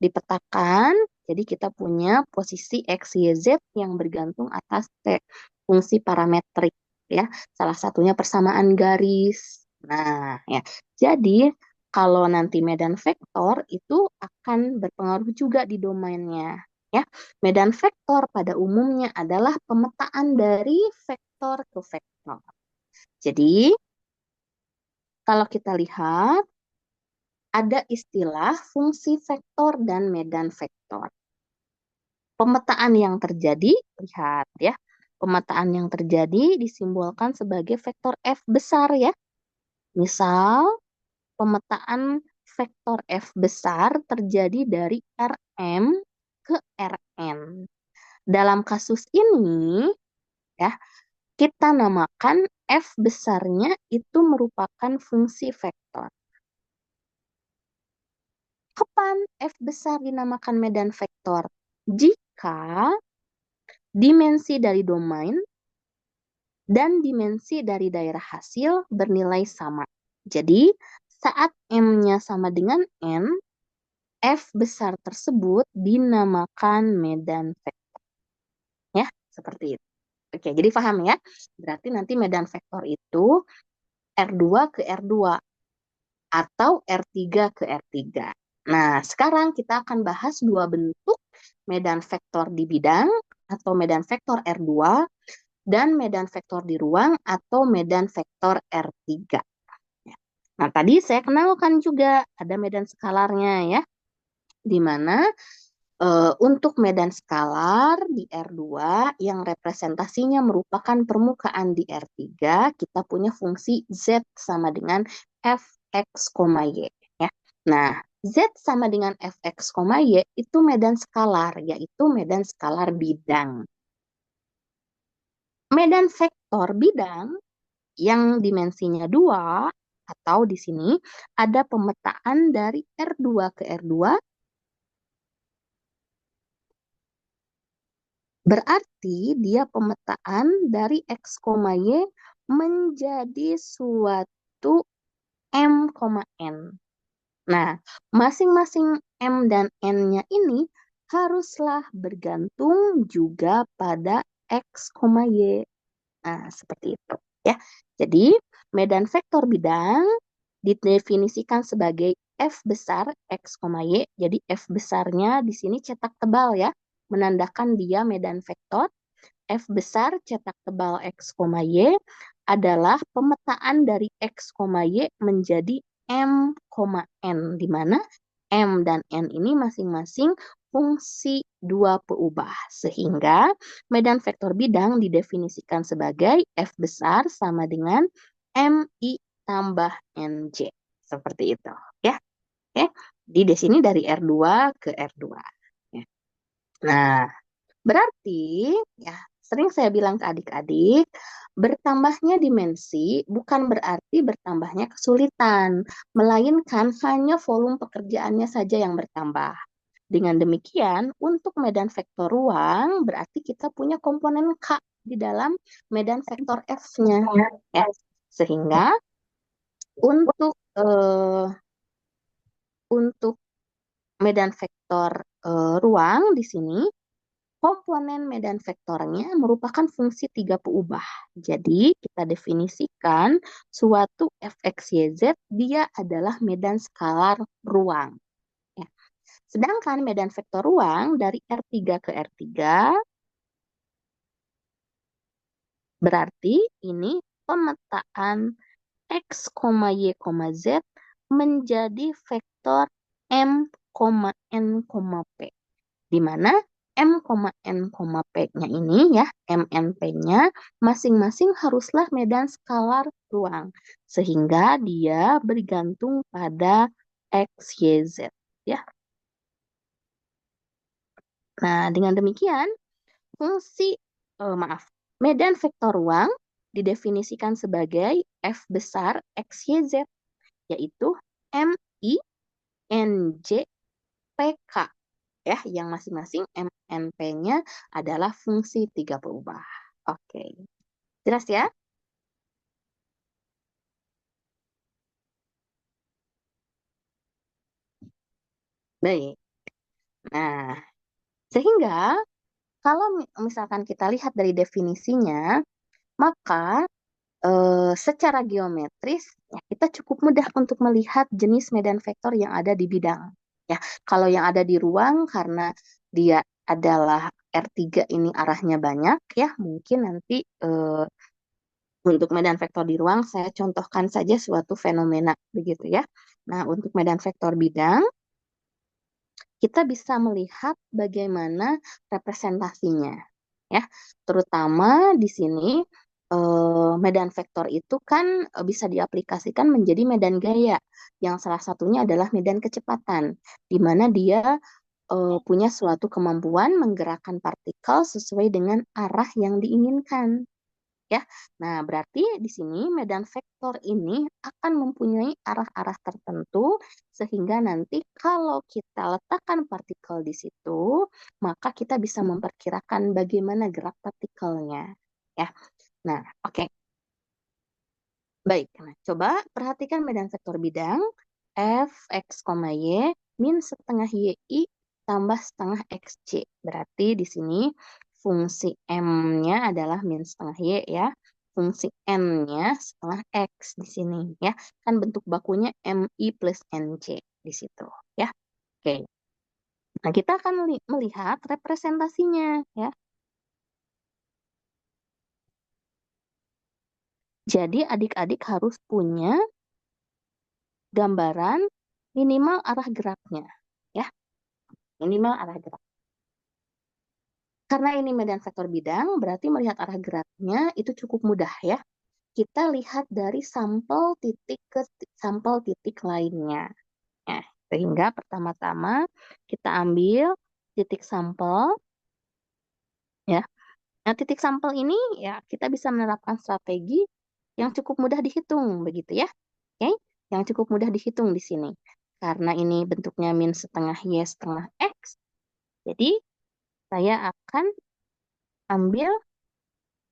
dipetakan, jadi kita punya posisi X, Y, Z yang bergantung atas T, fungsi parametrik ya. Salah satunya persamaan garis. Nah, ya. Jadi kalau nanti medan vektor itu akan berpengaruh juga di domainnya. Ya, medan vektor pada umumnya adalah pemetaan dari vektor ke vektor. Jadi, kalau kita lihat, ada istilah fungsi vektor dan medan vektor. Pemetaan yang terjadi, lihat ya, pemetaan yang terjadi disimbolkan sebagai vektor F besar ya. Misal, pemetaan vektor F besar terjadi dari Rm ke Rn. Dalam kasus ini, ya, kita namakan F besarnya itu merupakan fungsi vektor. Kapan F besar dinamakan medan vektor? Jika dimensi dari domain dan dimensi dari daerah hasil bernilai sama. Jadi, saat M-nya sama dengan N, F besar tersebut dinamakan medan vektor. Ya, seperti itu. Oke, jadi paham ya? Berarti nanti medan vektor itu R2 ke R2 atau R3 ke R3. Nah, sekarang kita akan bahas dua bentuk medan vektor di bidang atau medan vektor R2 dan medan vektor di ruang atau medan vektor R3. Nah, tadi saya kenalkan juga ada medan skalarnya ya, di mana untuk medan skalar di R2 yang representasinya merupakan permukaan di R3, kita punya fungsi Z sama dengan Fx, Y. Ya. Nah, Z sama dengan Fx, Y itu medan skalar, yaitu medan skalar bidang. Medan vektor bidang yang dimensinya 2, atau di sini ada pemetaan dari R2 ke R2, berarti dia pemetaan dari X, Y menjadi suatu M, N. Nah, masing-masing M dan N-nya ini haruslah bergantung juga pada X, Y. Nah, seperti itu ya. Jadi, medan vektor bidang didefinisikan sebagai F besar X, Y. Jadi, F besarnya di sini cetak tebal ya, menandakan dia medan vektor. F besar cetak tebal X, Y adalah pemetaan dari X, Y menjadi M, N, di mana M dan N ini masing-masing fungsi dua peubah. Sehingga medan vektor bidang didefinisikan sebagai F besar sama dengan MI tambah NJ. Seperti itu. Ya. Oke. Di sini dari R2 ke R2. Ya. Nah, berarti ya sering saya bilang ke adik-adik, bertambahnya dimensi bukan berarti bertambahnya kesulitan, melainkan hanya volume pekerjaannya saja yang bertambah. Dengan demikian, untuk medan vektor ruang berarti kita punya komponen K di dalam medan vektor F-nya. Ya. Sehingga untuk untuk medan vektor ruang di sini komponen medan vektornya merupakan fungsi tiga peubah. Jadi, kita definisikan suatu Fx, Y, Z, dia adalah medan skalar ruang. Ya. Sedangkan medan vektor ruang dari R3 ke R3, berarti ini pemetaan X, Y, Z menjadi vektor M, N, P. Di mana M, N, P-nya ini ya, MNP-nya masing-masing haruslah medan skalar ruang. Sehingga dia bergantung pada X, Y, Z. Ya. Nah, dengan demikian, fungsi, maaf, medan vektor ruang didefinisikan sebagai F besar X, Y, Z, yaitu M, I, N, J, P, K. Ya, yang masing-masing MNP-nya adalah fungsi tiga berubah. Oke, jelas ya? Baik. Nah, sehingga kalau misalkan kita lihat dari definisinya, maka secara geometris ya, kita cukup mudah untuk melihat jenis medan vektor yang ada di bidang. Ya, kalau yang ada di ruang karena dia adalah R3 ini arahnya banyak ya, mungkin nanti untuk medan vektor di ruang saya contohkan saja suatu fenomena begitu ya. Nah, untuk medan vektor bidang kita bisa melihat bagaimana representasinya ya. Terutama di sini medan vektor itu kan bisa diaplikasikan menjadi medan gaya yang salah satunya adalah medan kecepatan di mana dia punya suatu kemampuan menggerakkan partikel sesuai dengan arah yang diinginkan. Ya, nah berarti di sini medan vektor ini akan mempunyai arah-arah tertentu sehingga nanti kalau kita letakkan partikel di situ, maka kita bisa memperkirakan bagaimana gerak partikelnya. Ya, nah oke. Baik, nah, coba perhatikan medan vektor bidang F, X, Y, min setengah YI tambah setengah XC. Berarti di sini fungsi M-nya adalah min setengah Y ya. Fungsi N-nya setengah X di sini ya. Kan bentuk bakunya MI plus NC di situ ya. Oke. Nah, kita akan melihat representasinya ya. Jadi adik-adik harus punya gambaran minimal arah geraknya ya, minimal arah gerak. Karena ini medan vektor bidang, berarti melihat arah geraknya itu cukup mudah ya. Kita lihat dari sampel titik ke sampel titik lainnya. Nah, sehingga pertama-tama kita ambil titik sampel ya. Nah, titik sampel ini ya kita bisa menerapkan strategi yang cukup mudah dihitung begitu ya. Oke, yang cukup mudah dihitung di sini. Karena ini bentuknya min setengah Y setengah X, jadi saya akan ambil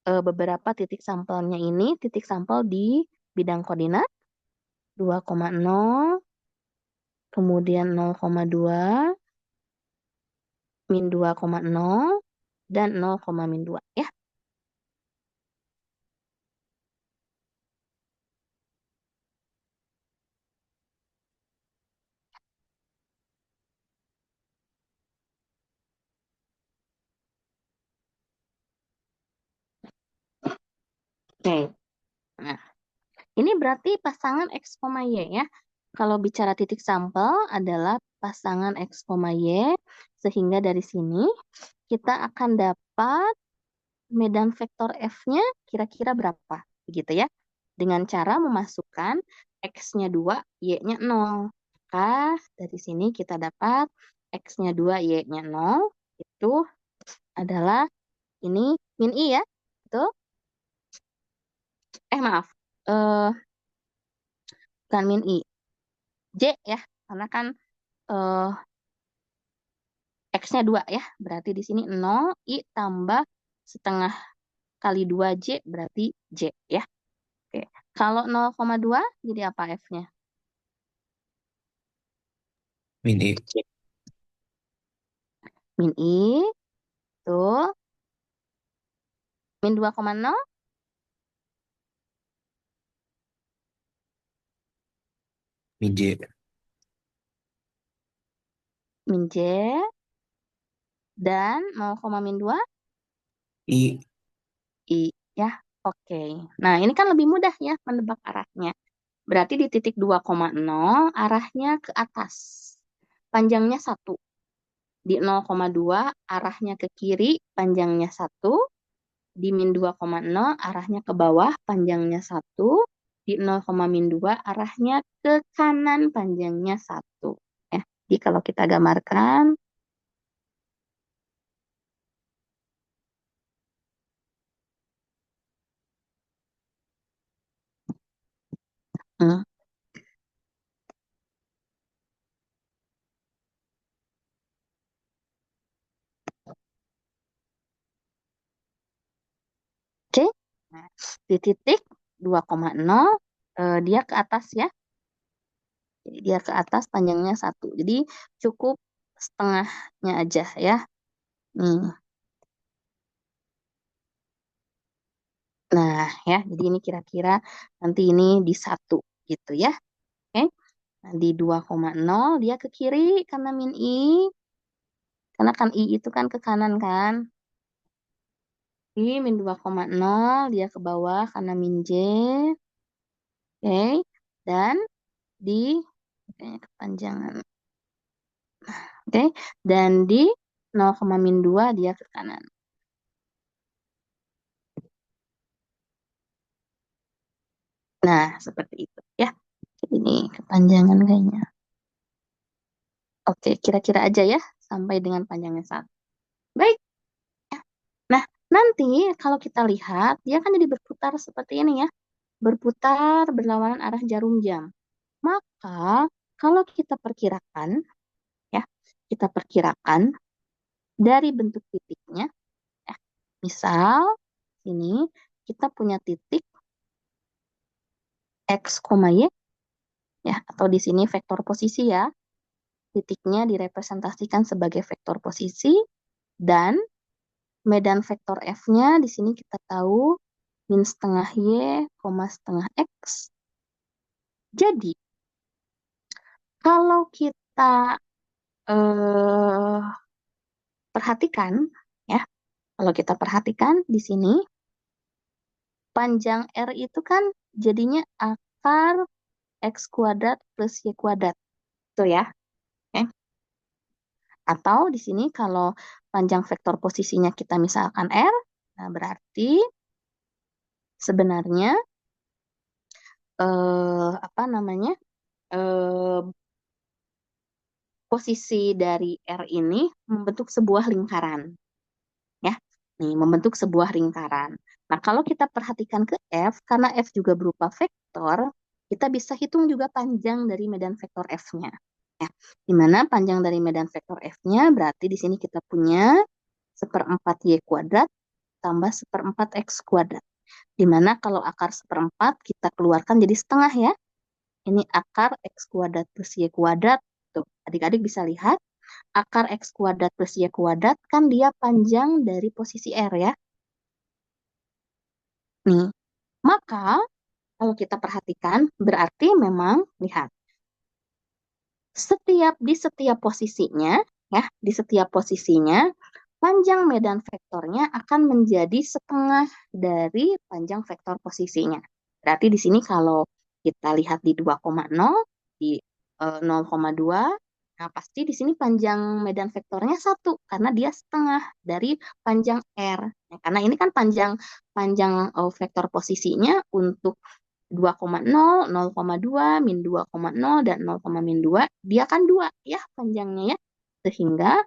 beberapa titik sampelnya ini, titik sampel di bidang koordinat 2,0, kemudian 0,2, min 2,0, dan 0, min 2 ya. Oke, nah ini berarti pasangan X, Y ya. Kalau bicara titik sampel adalah pasangan X, Y, sehingga dari sini kita akan dapat medan vektor F-nya kira-kira berapa, gitu ya. Dengan cara memasukkan X-nya 2, Y-nya 0. Maka dari sini kita dapat X-nya 2, Y-nya 0, itu adalah ini min I ya. Betul? Maaf. Eh, bukan min I. J ya. Karena kan eh, X-nya 2 ya. Berarti di sini 0, I tambah setengah kali 2J berarti J ya. Oke. Kalau 0,2 jadi apa F-nya? Min I. Min I, tuh. Min 2,0, Min J. min J, dan 0, min 2, I. I. Ya, oke. Nah, ini kan lebih mudah ya menebak arahnya. Berarti di titik 2,0 arahnya ke atas. Panjangnya 1. Di 0,2 arahnya ke kiri, panjangnya 1. Di min 2,0 arahnya ke bawah, panjangnya 1. Di 0,-2 arahnya ke kanan, panjangnya 1. Ya. Jadi kalau kita gambarkan, hmm, oke. Nah, di titik 2,0 dia ke atas ya. Jadi dia ke atas panjangnya 1. Jadi cukup setengahnya aja ya. Nih. Nah, ya. Jadi ini kira-kira nanti ini di 1 gitu ya. Oke. Nah, di 2,0 dia ke kiri karena min I. Karena kan I itu kan ke kanan kan. I min 2,0 dia ke bawah karena min J. Oke. Dan di kepanjangan. Oke. Dan di 0,-2 dia ke kanan. Nah, seperti itu ya. Jadi ini kepanjangan kayaknya. Oke, kira-kira aja ya sampai dengan panjangnya 1. Baik. Nah, nanti kalau kita lihat, dia kan jadi berputar seperti ini ya. Berputar berlawanan arah jarum jam. Maka, kalau kita perkirakan, ya, kita perkirakan dari bentuk titiknya, ya, misal ini kita punya titik X, Y, ya, atau di sini vektor posisi ya. Titiknya direpresentasikan sebagai vektor posisi dan medan vektor F-nya di sini kita tahu min setengah Y, koma setengah X. Jadi, kalau kita eh, perhatikan, ya, kalau kita perhatikan di sini, panjang R itu kan jadinya akar X kuadrat plus Y kuadrat. Itu ya. Oke. Atau di sini kalau panjang vektor posisinya kita misalkan R, nah berarti sebenarnya apa namanya? eh, Posisi dari R ini membentuk sebuah lingkaran. Ya, nih membentuk sebuah lingkaran. Nah, kalau kita perhatikan ke F, karena F juga berupa vektor, kita bisa hitung juga panjang dari medan vektor F-nya. Ya, di mana panjang dari medan vektor F-nya berarti di sini kita punya seperempat Y kuadrat tambah seperempat X kuadrat. Di mana kalau akar seperempat kita keluarkan jadi setengah ya. Ini akar X kuadrat plus Y kuadrat. Tuh, adik-adik bisa lihat akar X kuadrat plus Y kuadrat kan dia panjang dari posisi R ya. Nih, maka kalau kita perhatikan berarti memang lihat di setiap posisinya ya, di setiap posisinya panjang medan vektornya akan menjadi setengah dari panjang vektor posisinya. Berarti di sini kalau kita lihat di 2,0 di 0,2, nah pasti di sini panjang medan vektornya 1 karena dia setengah dari panjang R. Nah, karena ini kan panjang panjang vektor posisinya untuk 2,0, 0,2, min 2,0, dan 0,-2, dia kan 2 ya panjangnya ya. Sehingga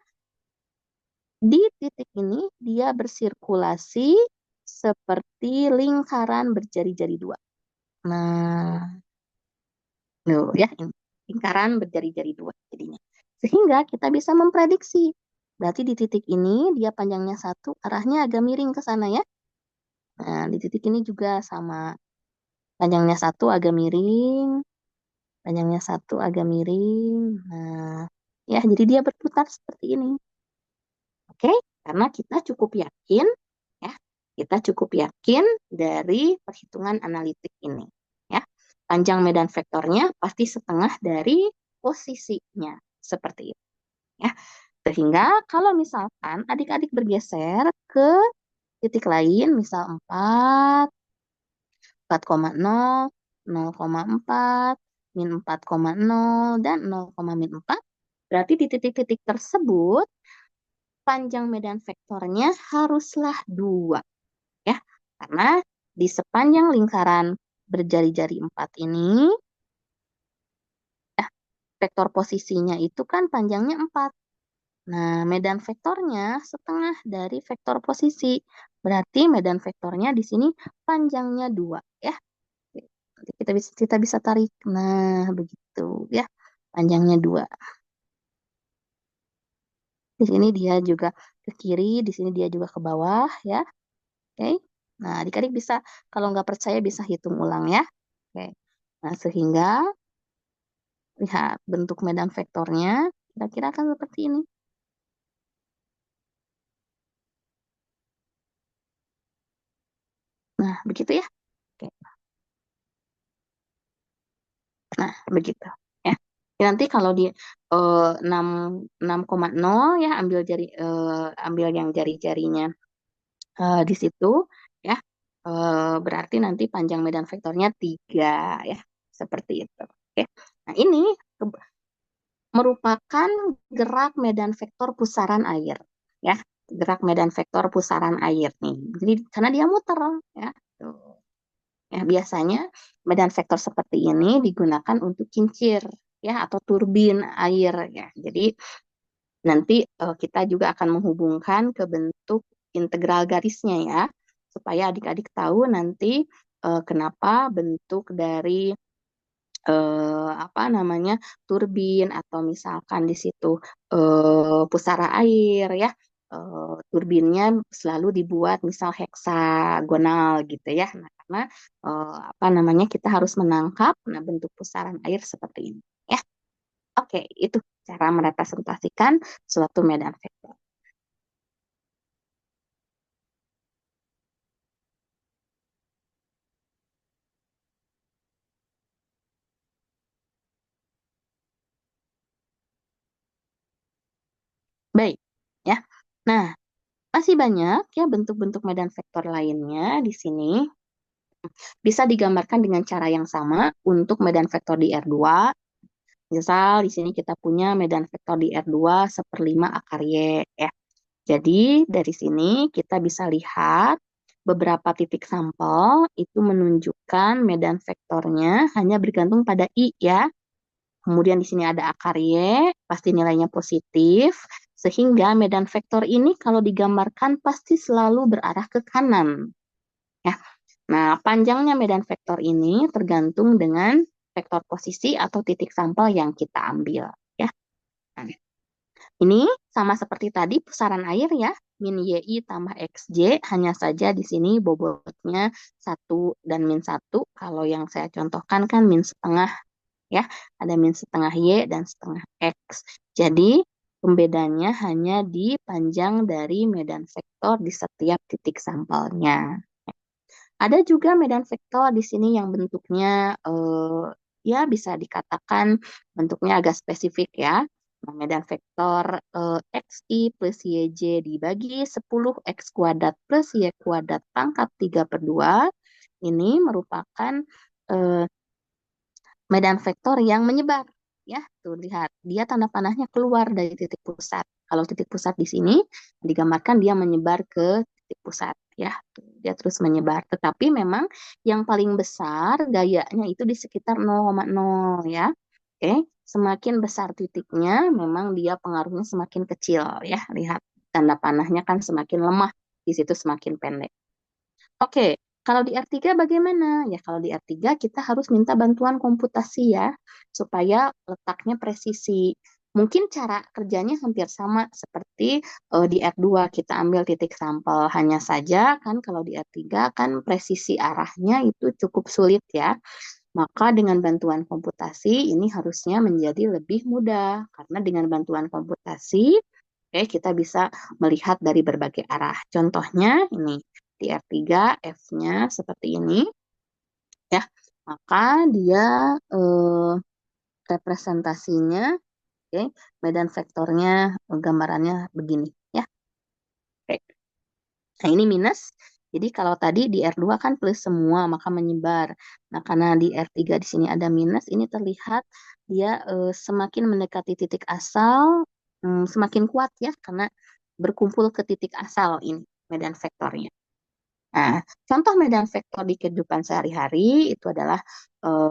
di titik ini dia bersirkulasi seperti lingkaran berjari-jari 2. Nah, loh ya, ini lingkaran berjari-jari 2 jadinya. Sehingga kita bisa memprediksi. Berarti di titik ini dia panjangnya 1, arahnya agak miring ke sana ya. Nah, di titik ini juga sama. Panjangnya 1 agak miring, panjangnya 1 agak miring. Nah, ya jadi dia berputar seperti ini. Oke, karena kita cukup yakin ya, kita cukup yakin dari perhitungan analitik ini ya. Panjang medan vektornya pasti setengah dari posisinya seperti itu ya. Sehingga kalau misalkan adik-adik bergeser ke titik lain, misal 4, 4,0 0,4, min 4,0, dan 0,-4. Berarti di titik-titik tersebut, panjang medan vektornya haruslah 2. Ya, karena di sepanjang lingkaran berjari-jari 4 ini, vektor posisinya itu kan panjangnya 4. Nah, medan vektornya setengah dari vektor posisi. Berarti medan vektornya di sini panjangnya 2 ya. Nanti kita bisa tarik. Nah, begitu ya. Panjangnya 2. Di sini dia juga ke kiri, di sini dia juga ke bawah ya. Oke. Nah, adik-adik bisa kalau nggak percaya bisa hitung ulang ya. Oke. Nah, sehingga lihat bentuk medan vektornya kira-kira akan seperti ini. Nah, begitu ya. Oke. Nah, begitu ya. Ya, nanti kalau di 6 6,0 ya ambil yang jari-jarinya di situ ya. Berarti nanti panjang medan vektornya 3 ya. Seperti itu. Oke. Nah, ini merupakan gerak medan vektor pusaran air ya. Gerak medan vektor pusaran air nih. Jadi karena dia muter ya. Tuh. Ya, biasanya medan vektor seperti ini digunakan untuk kincir ya atau turbin air ya. Jadi nanti kita juga akan menghubungkan ke bentuk integral garisnya ya, supaya adik-adik tahu nanti kenapa bentuk dari apa namanya turbin atau misalkan di situ pusara air ya. Turbinnya selalu dibuat misal heksagonal gitu ya. Nah, karena apa namanya kita harus menangkap bentuk pusaran air seperti ini ya. Oke, itu cara merepresentasikan suatu medan vektor. Baik, ya. Nah, masih banyak ya bentuk-bentuk medan vektor lainnya di sini. Bisa digambarkan dengan cara yang sama untuk medan vektor di R2. Misal di sini kita punya medan vektor di R2 1/5 akar Y ya. Jadi dari sini kita bisa lihat beberapa titik sampel itu menunjukkan medan vektornya hanya bergantung pada I ya. Kemudian di sini ada akar Y, pasti nilainya positif, sehingga medan vektor ini kalau digambarkan pasti selalu berarah ke kanan. Ya. Nah, panjangnya medan vektor ini tergantung dengan vektor posisi atau titik sampel yang kita ambil. Ya. Nah, ini sama seperti tadi pusaran air ya, min YI tambah XJ, hanya saja di sini bobotnya 1 dan min 1. Kalau yang saya contohkan kan min setengah ya, ada min setengah Y dan setengah X. Jadi pembedanya hanya di panjang dari medan vektor di setiap titik sampelnya. Ada juga medan vektor di sini yang bentuknya ya bisa dikatakan bentuknya agak spesifik ya. Nah, medan vektor XI plus YJ dibagi 10 X kuadrat plus Y kuadrat pangkat 3/2 ini merupakan eh, medan vektor yang menyebar. Ya, tuh lihat, dia tanda panahnya keluar dari titik pusat. Kalau titik pusat di sini digambarkan dia menyebar ke titik pusat, ya. Tuh, dia terus menyebar. Tetapi memang yang paling besar gayanya itu di sekitar 0,0 ya. Oke, semakin besar titiknya, memang dia pengaruhnya semakin kecil ya. Lihat, tanda panahnya kan semakin lemah, di situ semakin pendek. Oke, kalau di R3 bagaimana? Ya, kalau di R3 kita harus minta bantuan komputasi ya, supaya letaknya presisi. Mungkin cara kerjanya hampir sama seperti di R2 kita ambil titik sampel. Hanya saja kan kalau di R3 kan presisi arahnya itu cukup sulit ya. Maka dengan bantuan komputasi ini harusnya menjadi lebih mudah. Karena dengan bantuan komputasi oke, kita bisa melihat dari berbagai arah. Contohnya ini di R3 F-nya seperti ini ya. Maka dia eh, representasinya oke, medan vektornya gambarannya begini ya. Oke. Nah, ini minus. Jadi kalau tadi di R2 kan plus semua, maka menyebar. Nah, karena di R3 di sini ada minus, ini terlihat dia semakin mendekati titik asal, semakin kuat ya, karena berkumpul ke titik asal ini medan vektornya. Nah, contoh medan vektor di kehidupan sehari-hari itu adalah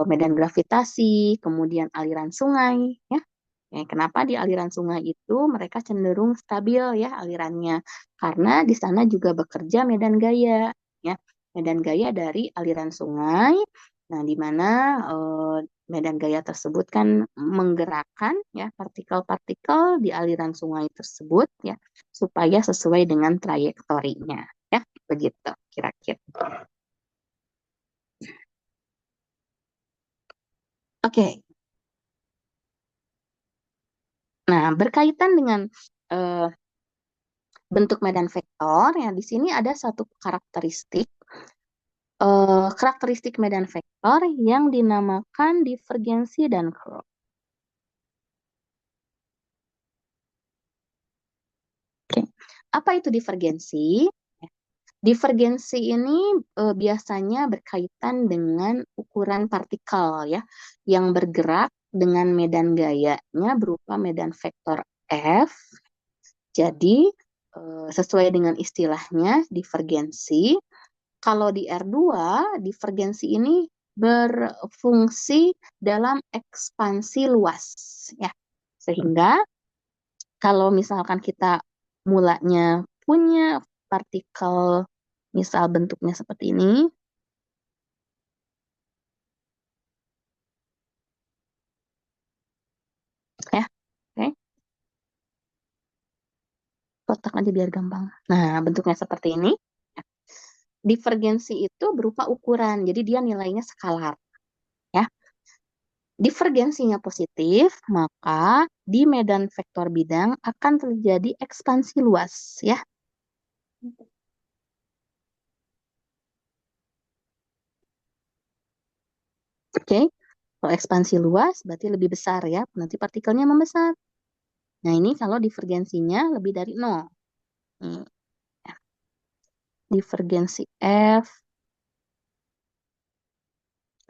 medan gravitasi, kemudian aliran sungai, ya. Kenapa di aliran sungai itu mereka cenderung stabil ya alirannya? Karena di sana juga bekerja medan gaya, ya. Medan gaya dari aliran sungai. Nah, di mana eh, medan gaya tersebut kan menggerakkan ya partikel-partikel di aliran sungai tersebut ya supaya sesuai dengan trayektorinya, ya. Begitu kira-kira. Oke. Nah, berkaitan dengan eh, bentuk medan vektor, ya di sini ada satu karakteristik karakteristik medan vektor yang dinamakan divergensi dan curl. Oke. Apa itu divergensi? Divergensi ini biasanya berkaitan dengan ukuran partikel ya yang bergerak dengan medan gayanya berupa medan vektor F. Jadi sesuai dengan istilahnya divergensi, kalau di R2 divergensi ini berfungsi dalam ekspansi luas ya. Sehingga kalau misalkan kita mulanya punya partikel misal bentuknya seperti ini ya. Oke, kotak aja biar gampang. Nah, bentuknya seperti ini. Divergensi itu berupa ukuran, jadi dia nilainya skalar ya. Divergensinya positif, maka di medan vektor bidang akan terjadi ekspansi luas ya. Oke, kalau ekspansi luas berarti lebih besar ya, nanti partikelnya membesar. Nah, ini kalau divergensinya lebih dari nol. Nih, ya. Divergensi F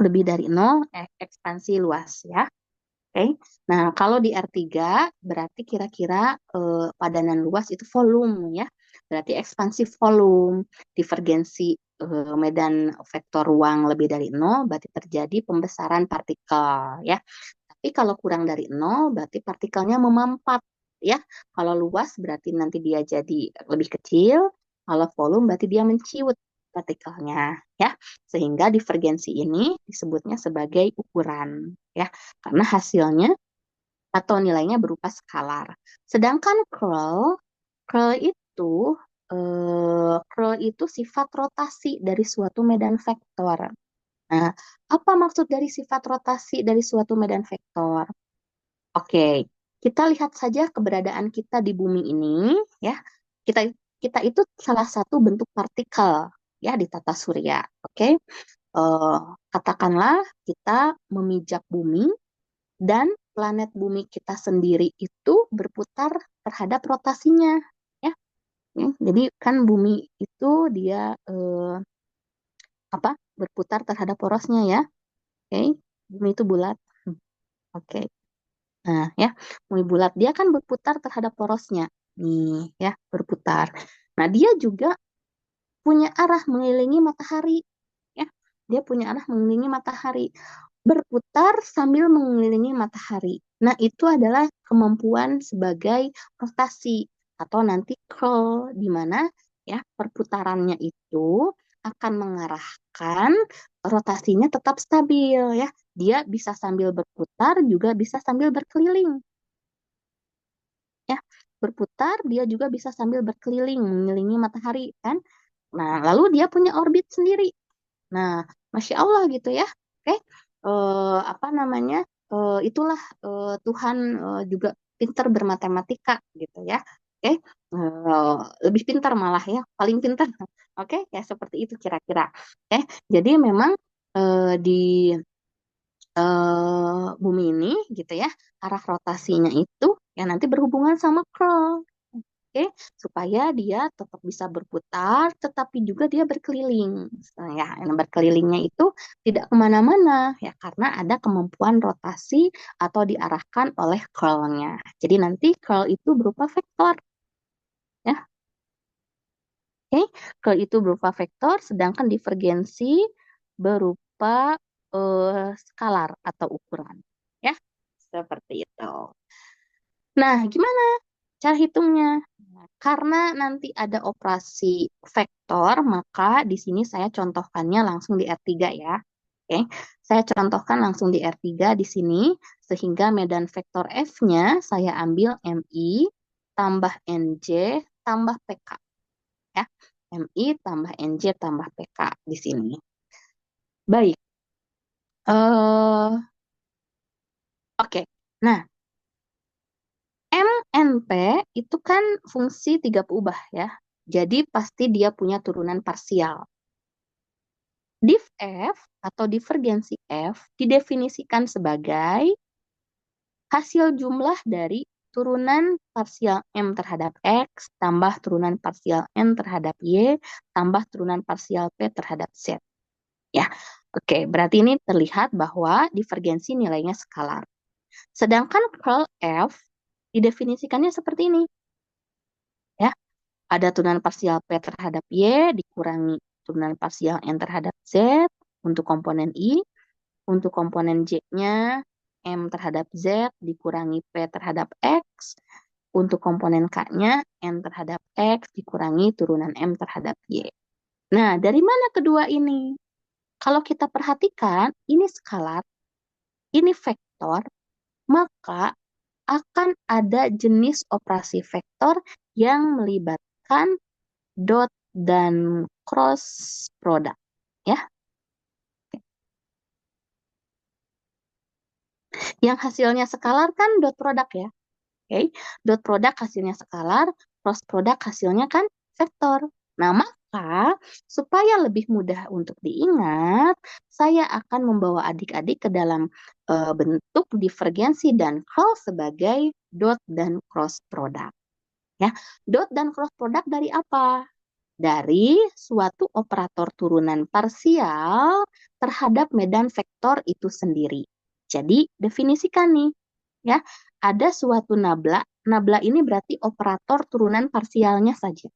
lebih dari nol, ekspansi luas ya. Oke. Nah, kalau di R3 berarti kira-kira padanan luas itu volume ya. Berarti ekspansi volume, divergensi medan vektor ruang lebih dari nol berarti terjadi pembesaran partikel ya. Tapi kalau kurang dari nol berarti partikelnya memampat ya. Kalau luas berarti nanti dia jadi lebih kecil, kalau volume berarti dia menciut partikelnya ya. Sehingga divergensi ini disebutnya sebagai ukuran ya. Karena hasilnya atau nilainya berupa skalar. Sedangkan curl itu sifat rotasi dari suatu medan vektor. Nah, apa maksud dari sifat rotasi dari suatu medan vektor? Oke, kita lihat saja keberadaan kita di bumi ini, ya. Kita kita itu salah satu bentuk partikel ya di tata surya. Oke, katakanlah kita memijak bumi dan planet bumi kita sendiri itu berputar terhadap rotasinya, ya. Jadi kan bumi itu dia apa berputar terhadap porosnya ya. Oke, bumi itu bulat. Oke. Nah, ya, bumi bulat dia kan berputar terhadap porosnya. Nih, ya, berputar. Nah, dia juga punya arah mengelilingi matahari, ya. Dia punya arah mengelilingi matahari, berputar sambil mengelilingi matahari. Nah, itu adalah kemampuan sebagai rotasi atau nanti curl di mana ya perputarannya itu akan mengarahkan rotasinya tetap stabil ya. Dia bisa sambil berputar juga bisa sambil berkeliling ya. Berputar dia juga bisa sambil berkeliling mengelilingi matahari kan. Nah, lalu dia punya orbit sendiri. Nah, Masya Allah gitu ya. Oke, apa namanya? Itulah Tuhan juga pintar bermatematika gitu ya. Oke, lebih pintar malah ya, paling pintar. Oke, ya seperti itu kira-kira. Oke, jadi memang di bumi ini gitu ya, arah rotasinya itu ya nanti berhubungan sama curl. Oke, supaya dia tetap bisa berputar, tetapi juga dia berkeliling. Nah, ya, yang berkelilingnya itu tidak kemana-mana, ya, karena ada kemampuan rotasi atau diarahkan oleh curl-nya. Jadi nanti curl itu berupa vektor, ya. Oke, curl itu berupa vektor, sedangkan divergensi berupa skalar atau ukuran, ya, seperti itu. Nah, gimana cara hitungnya? Nah, karena nanti ada operasi vektor, maka di sini saya contohkannya langsung di R3 ya. Oke, saya contohkan langsung di R3 di sini, sehingga medan vektor F-nya saya ambil MI tambah NJ tambah PK. Ya, MI tambah NJ tambah PK di sini. Baik, oke. Nah, MNP itu kan fungsi tiga peubah ya. Jadi pasti dia punya turunan parsial. Div F atau divergensi F didefinisikan sebagai hasil jumlah dari turunan parsial M terhadap X tambah turunan parsial N terhadap Y tambah turunan parsial P terhadap Z. Ya, oke. Berarti ini terlihat bahwa divergensi nilainya skalar. Sedangkan curl F didefinisikannya seperti ini. Ya, ada turunan parsial P terhadap Y dikurangi turunan parsial N terhadap Z untuk komponen I. Untuk komponen J-nya M terhadap Z dikurangi P terhadap X. Untuk komponen K-nya N terhadap X dikurangi turunan M terhadap Y. Nah, dari mana kedua ini? Kalau kita perhatikan, ini skalar, ini vektor, maka akan ada jenis operasi vektor yang melibatkan dot dan cross product, ya. Yang hasilnya skalar kan dot product ya. Oke, dot product hasilnya skalar, cross product hasilnya kan vektor. Nah, maka supaya lebih mudah untuk diingat, saya akan membawa adik-adik ke dalam bentuk divergensi dan curl sebagai dot dan cross product. Ya, dot dan cross product dari apa? Dari suatu operator turunan parsial terhadap medan vektor itu sendiri. Jadi, definisikan nih, ya, ada suatu nabla. Nabla ini berarti operator turunan parsialnya saja.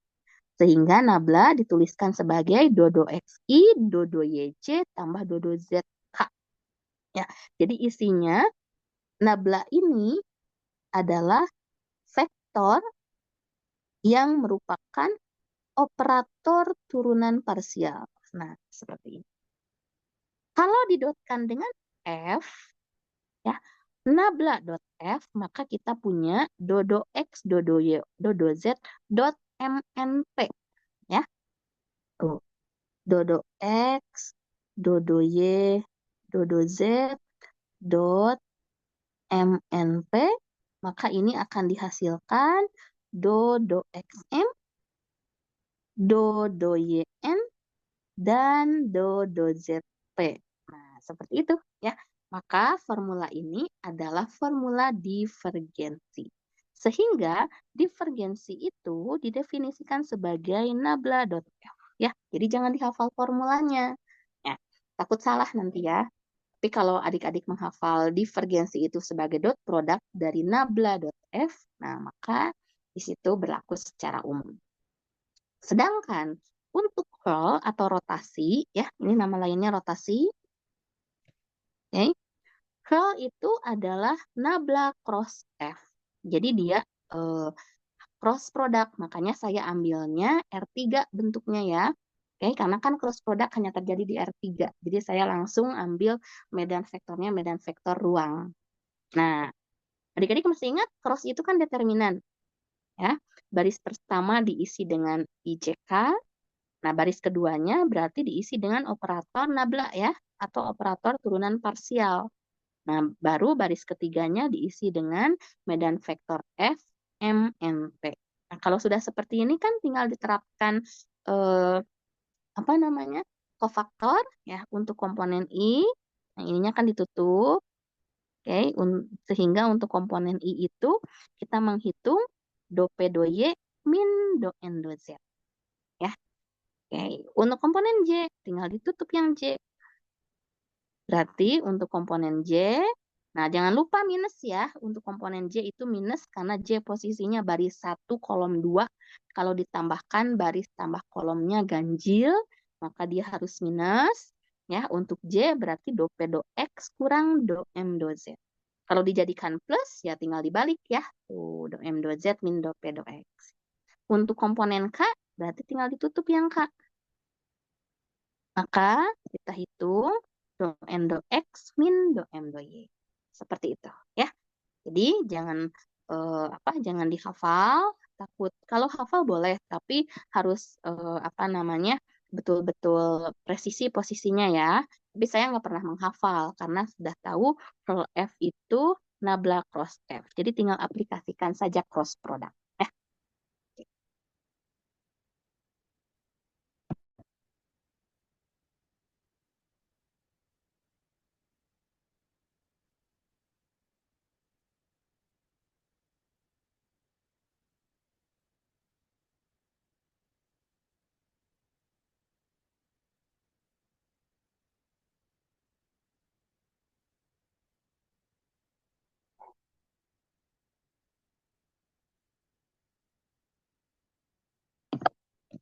Sehingga nabla dituliskan sebagai dodo XI, dodo YC, tambah dodo ZK. Ya, jadi isinya nabla ini adalah vektor yang merupakan operator turunan parsial. Nah, seperti ini. Kalau didotkan dengan F, ya, nabla dot F, maka kita punya dodo X, dodo Y, dodo Z, dot MNP. Ya, tuh. Dodo X, dodo Y, dodo Z, dot MNP, maka ini akan dihasilkan dodo XM, dodo YN, dan dodo ZP. Nah, seperti itu ya. Maka formula ini adalah formula divergensi. Sehingga divergensi itu didefinisikan sebagai nabla dot F ya. Jadi jangan dihafal formulanya. Ya, takut salah nanti ya. Tapi kalau adik-adik menghafal divergensi itu sebagai dot product dari nabla dot F, nah maka di situ berlaku secara umum. Sedangkan untuk curl atau rotasi, ya, ini nama lainnya rotasi. Okay. Curl itu adalah nabla cross F. Jadi dia cross product, makanya saya ambilnya R3 bentuknya ya. Oke, karena kan cross product hanya terjadi di R3. Jadi saya langsung ambil medan vektornya medan vektor ruang. Nah, adik-adik masih ingat cross itu kan determinan. Ya, baris pertama diisi dengan IJK. Nah, baris keduanya berarti diisi dengan operator nabla ya, atau operator turunan parsial. Nah, baru baris ketiganya diisi dengan medan vektor F, M, N, P. Nah, kalau sudah seperti ini kan tinggal diterapkan apa namanya? Kofaktor ya untuk komponen I. Nah, ininya kan ditutup. Oke, sehingga untuk komponen I itu kita menghitung do P do Y min do N do Z. Ya. Oke. Untuk komponen J, tinggal ditutup yang J. Berarti untuk komponen J, nah jangan lupa minus ya. Untuk komponen J itu minus karena J posisinya baris 1, kolom 2. Kalau ditambahkan baris tambah kolomnya ganjil, maka dia harus minus. Ya, untuk J berarti do P do X kurang do M do Z. Kalau dijadikan plus, ya tinggal dibalik ya. Tuh, do M do Z min do P do X. Untuk komponen K, berarti tinggal ditutup yang K. Maka kita hitung do N do X min do M do Y. Seperti itu ya. Jadi jangan dihafal, takut. Kalau hafal boleh, tapi harus betul-betul presisi posisinya ya. Tapi saya nggak pernah menghafal karena sudah tahu kalau F itu nabla cross F. Jadi tinggal aplikasikan saja cross product.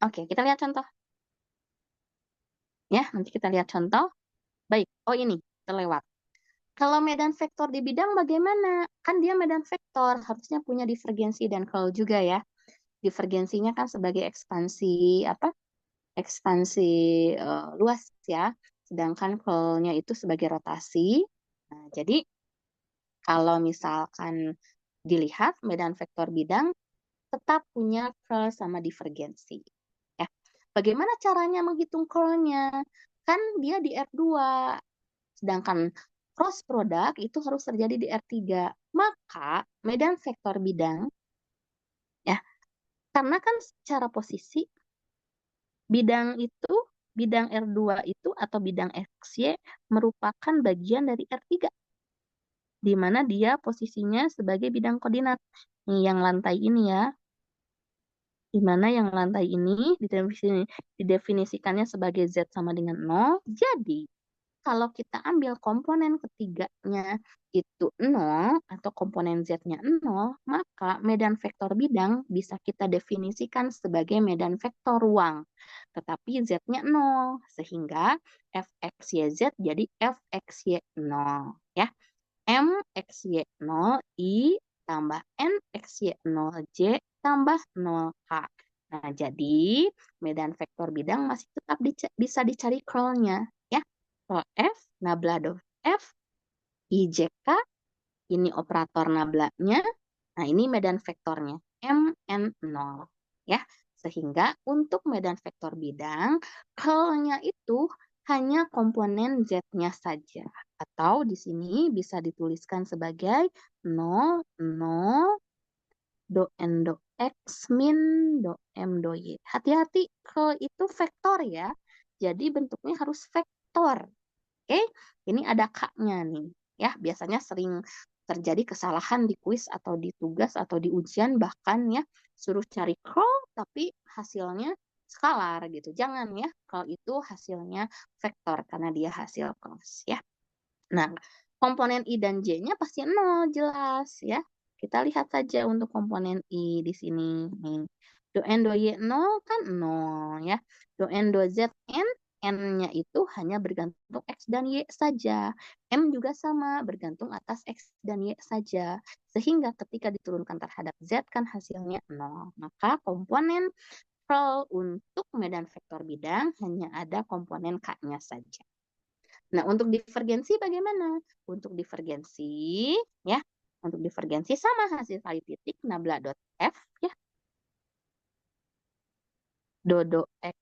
Oke, kita lihat contoh. Ya, nanti kita lihat contoh. Baik, oh ini terlewat. Kalau medan vektor di bidang bagaimana? Kan dia medan vektor, harusnya punya divergensi dan curl juga ya. Divergensinya kan sebagai ekspansi Ekspansi luas ya. Sedangkan curlnya itu sebagai rotasi. Nah, jadi kalau misalkan dilihat medan vektor bidang tetap punya curl sama divergensi. Ya. Bagaimana caranya menghitung curlnya? Kan dia di R2. Sedangkan cross product itu harus terjadi di R3. Maka medan vektor bidang, ya, karena kan secara posisi, bidang R2 itu atau bidang XY merupakan bagian dari R3, di mana dia posisinya sebagai bidang koordinat. Nih, yang lantai ini ya, di mana yang lantai ini didefinisikannya sebagai Z sama dengan 0. Jadi, kalau kita ambil komponen ketiganya itu 0 atau komponen Z-nya 0, maka medan vektor bidang bisa kita definisikan sebagai medan vektor ruang. Tetapi Z-nya 0, sehingga Fxyz jadi Fxy0. Ya. MXY0 I tambah NXY0 J tambah 0K. Nah, jadi medan vektor bidang masih tetap bisa dicari curlnya. Ya. Curl F, nablado F, IJK, ini operator nablanya. Nah, ini medan vektornya, MN0. Ya. Sehingga untuk medan vektor bidang, curlnya itu hanya komponen Z-nya saja. Atau di sini bisa dituliskan sebagai 0, 0, do N do X min do M do Y. Hati-hati, curl itu vektor ya. Jadi bentuknya harus vektor. Oke, ini ada K-nya nih. Ya, biasanya sering terjadi kesalahan di kuis atau di tugas atau di ujian, bahkan ya suruh cari curl tapi hasilnya skalar gitu. Jangan ya, curl itu hasilnya vektor karena dia hasil cross ya. Nah, komponen I dan J-nya pasti 0 jelas ya. Kita lihat saja untuk komponen I di sini nih. Do N do Y 0 kan 0 ya. Do N do Z N, N-nya itu hanya bergantung X dan Y saja. M juga sama, bergantung atas X dan Y saja. Sehingga ketika diturunkan terhadap Z kan hasilnya 0. Maka komponen curl untuk medan vektor bidang hanya ada komponen K-nya saja. Nah, untuk divergensi bagaimana? Untuk divergensi, ya, untuk divergensi sama hasil kali titik nabla dot F, ya, dodo X,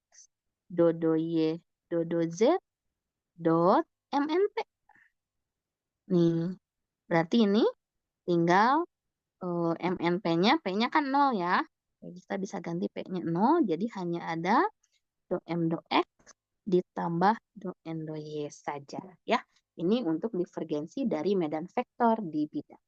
dodo Y, dodo Z, dot MNP. Nih, berarti ini tinggal MNP-nya, P-nya kan 0 ya. Kita bisa ganti P-nya 0, jadi hanya ada do M do X ditambah do N do Y saja. Ya, ini untuk divergensi dari medan vektor di bidang.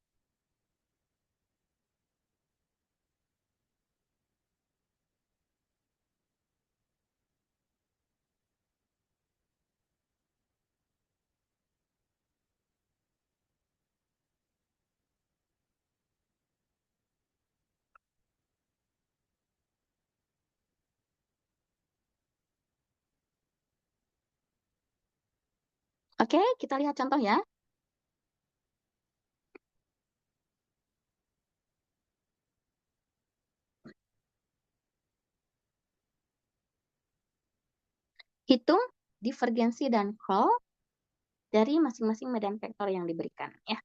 Oke, kita lihat contoh ya. Hitung divergensi dan curl dari masing-masing medan vektor yang diberikan ya.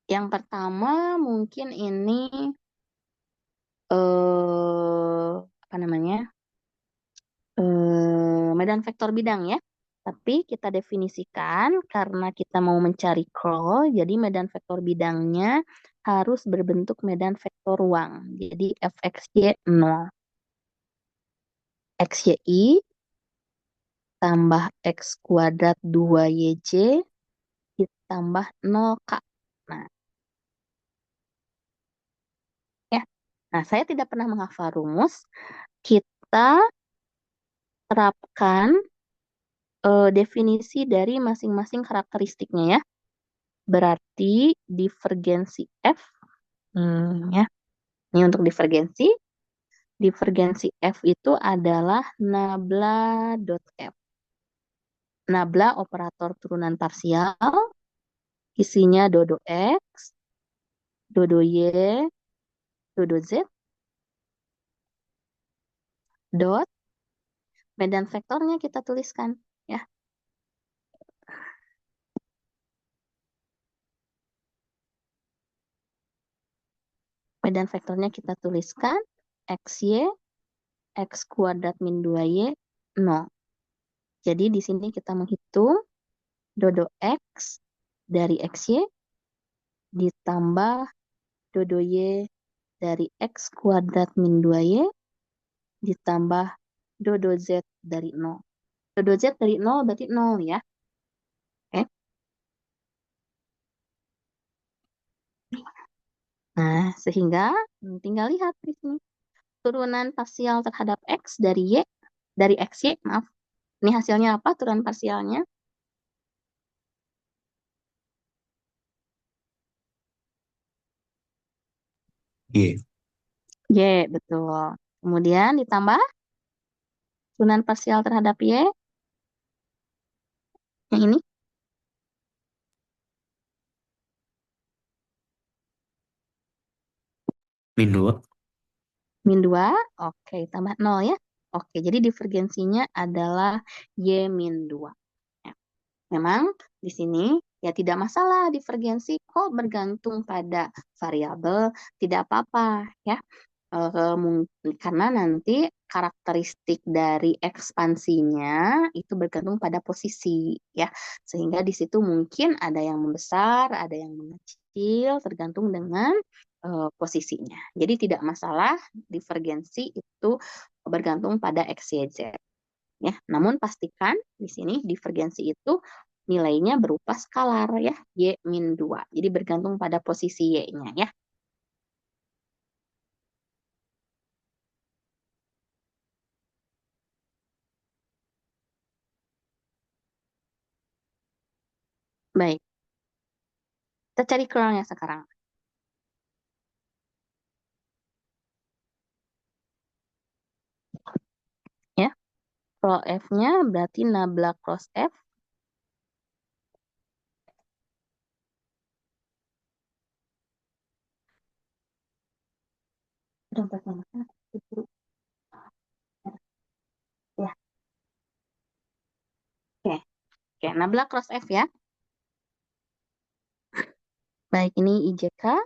Yang pertama mungkin ini apa namanya? Medan vektor bidang ya. Tapi kita definisikan karena kita mau mencari curl, jadi medan vektor bidangnya harus berbentuk medan vektor ruang. Jadi fxy 0. xyi tambah x kuadrat 2yj ditambah 0k. Nah, ya. Nah, saya tidak pernah menghafal rumus. Kita terapkan definisi dari masing-masing karakteristiknya ya. Berarti divergensi F, ya. Ini untuk divergensi. Divergensi F itu adalah nabla dot F. Nabla operator turunan parsial, isinya dodo X, dodo Y, dodo Z, dot, medan vektornya kita tuliskan. Ya, medan vektornya kita tuliskan XY, X kuadrat min 2Y, 0. Jadi di sini kita menghitung dodo X dari XY ditambah dodo Y dari X kuadrat min 2Y ditambah dodo Z dari 0. Dodo Z dari 0 berarti 0 ya. Oke. Nah, sehingga tinggal lihat di sini. Turunan parsial terhadap X dari Y, dari XY, maaf. Ini hasilnya apa turunan parsialnya? Y. Y, betul. Kemudian ditambah turunan parsial terhadap Y, yang ini, Min 2. min 2. Oke, tambah 0 ya. Oke, jadi divergensinya adalah Y min 2. Ya, memang di sini ya tidak masalah divergensi kok bergantung pada variabel, tidak apa-apa ya. Karena nanti karakteristik dari ekspansinya itu bergantung pada posisi ya, sehingga di situ mungkin ada yang membesar, ada yang mengecil, tergantung dengan posisinya. Jadi tidak masalah divergensi itu bergantung pada x, y, z ya. Namun pastikan di sini divergensi itu nilainya berupa skalar ya, y min 2. Jadi bergantung pada posisi y-nya ya. Baik, kita cari curlnya sekarang. Ya, curl F-nya berarti nabla cross F dompet nomornya itu. Ya, oke. Oke, nabla cross F ya. Baik, ini IJK,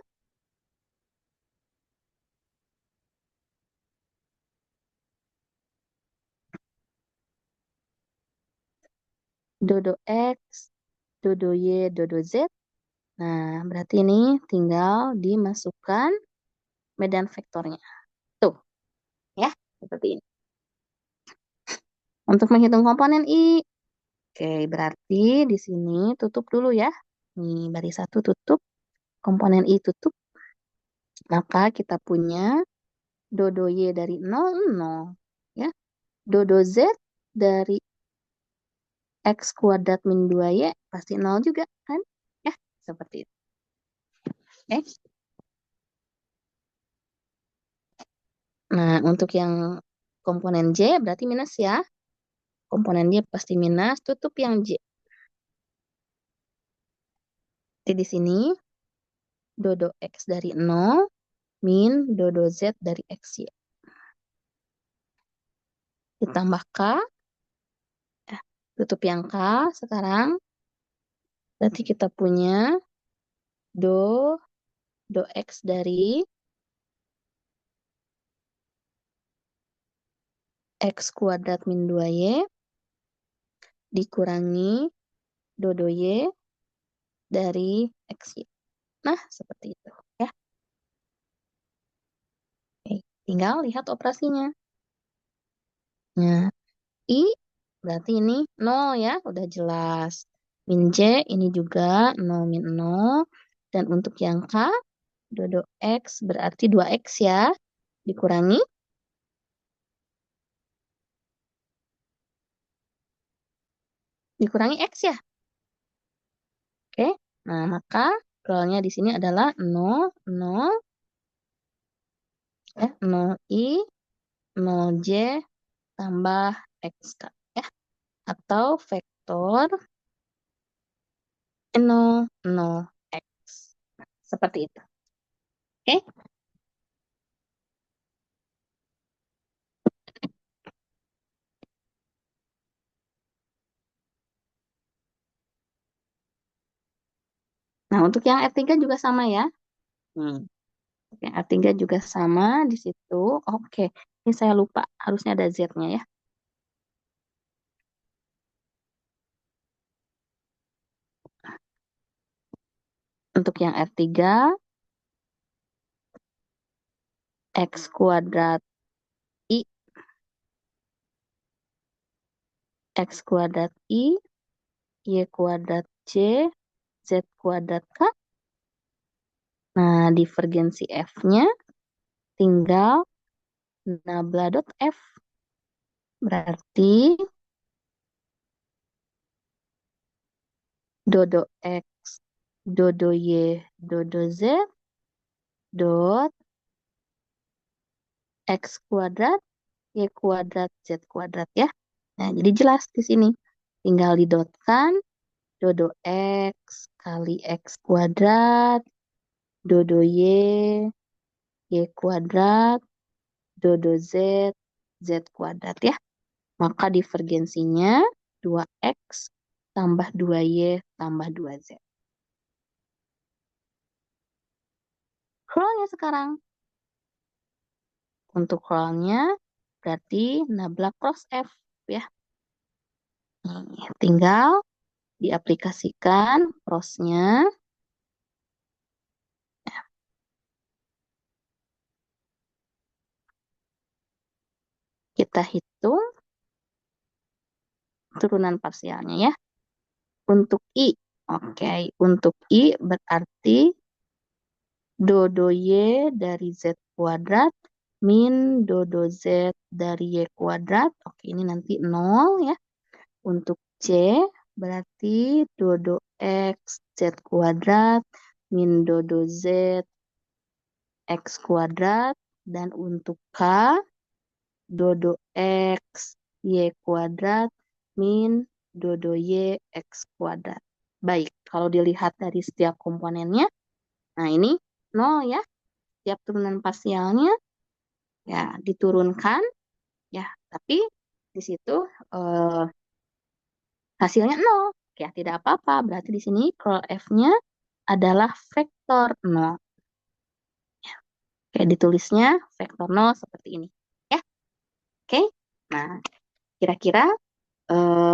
dodo X, dodo Y, dodo Z. Nah, berarti ini tinggal dimasukkan medan vektornya. Tuh, ya, seperti ini. Untuk menghitung komponen I, oke, berarti di sini tutup dulu ya. Nih, baris 1 tutup, komponen I tutup. Maka kita punya dodo Y dari 0, 0. Ya. Dodo Z dari X kuadrat min 2Y pasti 0 juga kan? Ya, seperti itu. Oke. Nah, untuk yang komponen J berarti minus ya. Komponen Y pasti minus, tutup yang J. Jadi di sini, dodo X dari 0, min dodo Z dari XY. Ditambah K, tutup yang K sekarang. Berarti kita punya do, do X dari X kuadrat min 2Y dikurangi dodo Y dari XY. Nah, seperti itu ya. Oke, tinggal lihat operasinya. Nah, I berarti ini 0 ya, udah jelas. Min J ini juga 0 min 0. Dan untuk yang K, dodo X berarti 2X ya. Dikurangi, dikurangi X ya. Oke, nah maka rollnya di sini adalah 0, 0, 0I, 0J, tambah XK ya. Atau vektor 0, 0X. Seperti itu. Oke, nah untuk yang R3 juga sama ya. Hmm. Oke, R3 juga sama di situ. Oke, ini saya lupa. Harusnya ada Z-nya ya. Untuk yang R3, X kuadrat I, X kuadrat I, Y kuadrat C, Z kuadrat K. Nah, divergensi F-nya tinggal nabla dot F. Berarti dodo X, dodo Y, dodo Z, dot X kuadrat, Y kuadrat, Z kuadrat ya. Nah, jadi jelas di sini. Tinggal didotkan dodo X kali X kuadrat, dodo Y kuadrat, dodo Z kuadrat ya. Maka divergensinya 2X tambah 2Y tambah 2Z. Curlnya sekarang. Untuk curlnya berarti nabla cross F ya. Tinggal diaplikasikan crossnya. Kita hitung turunan parsialnya ya. Untuk I, oke, untuk I berarti dodo Y dari Z kuadrat min dodo Z dari Y kuadrat. Oke, ini nanti 0 ya. Untuk C berarti dodo X Z kuadrat min dodo Z X kuadrat. Dan untuk K, dodo X Y kuadrat min dodo Y X kuadrat. Baik, kalau dilihat dari setiap komponennya, nah ini 0 ya. Setiap turunan parsialnya ya diturunkan ya, tapi di situ eh, hasilnya 0. Ya, tidak apa-apa. Berarti di sini curl F-nya adalah vektor 0. Oke, ditulisnya vektor 0 seperti ini. Ya, oke. Nah, kira-kira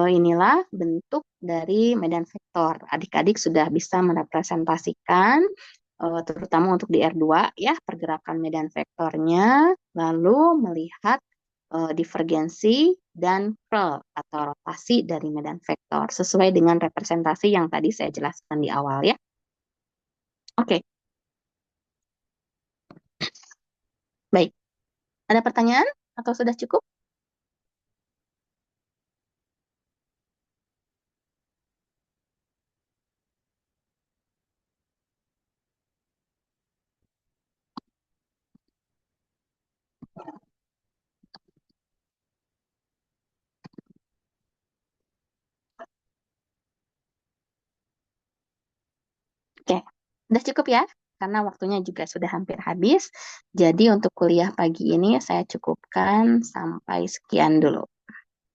inilah bentuk dari medan vektor. Adik-adik sudah bisa merepresentasikan, terutama untuk di R2 ya, pergerakan medan vektornya, lalu melihat divergensi dan curl atau rotasi dari medan vektor sesuai dengan representasi yang tadi saya jelaskan di awal ya. Oke, baik. Ada pertanyaan atau sudah cukup? Udah cukup ya, karena waktunya juga sudah hampir habis. Jadi untuk kuliah pagi ini saya cukupkan sampai sekian dulu.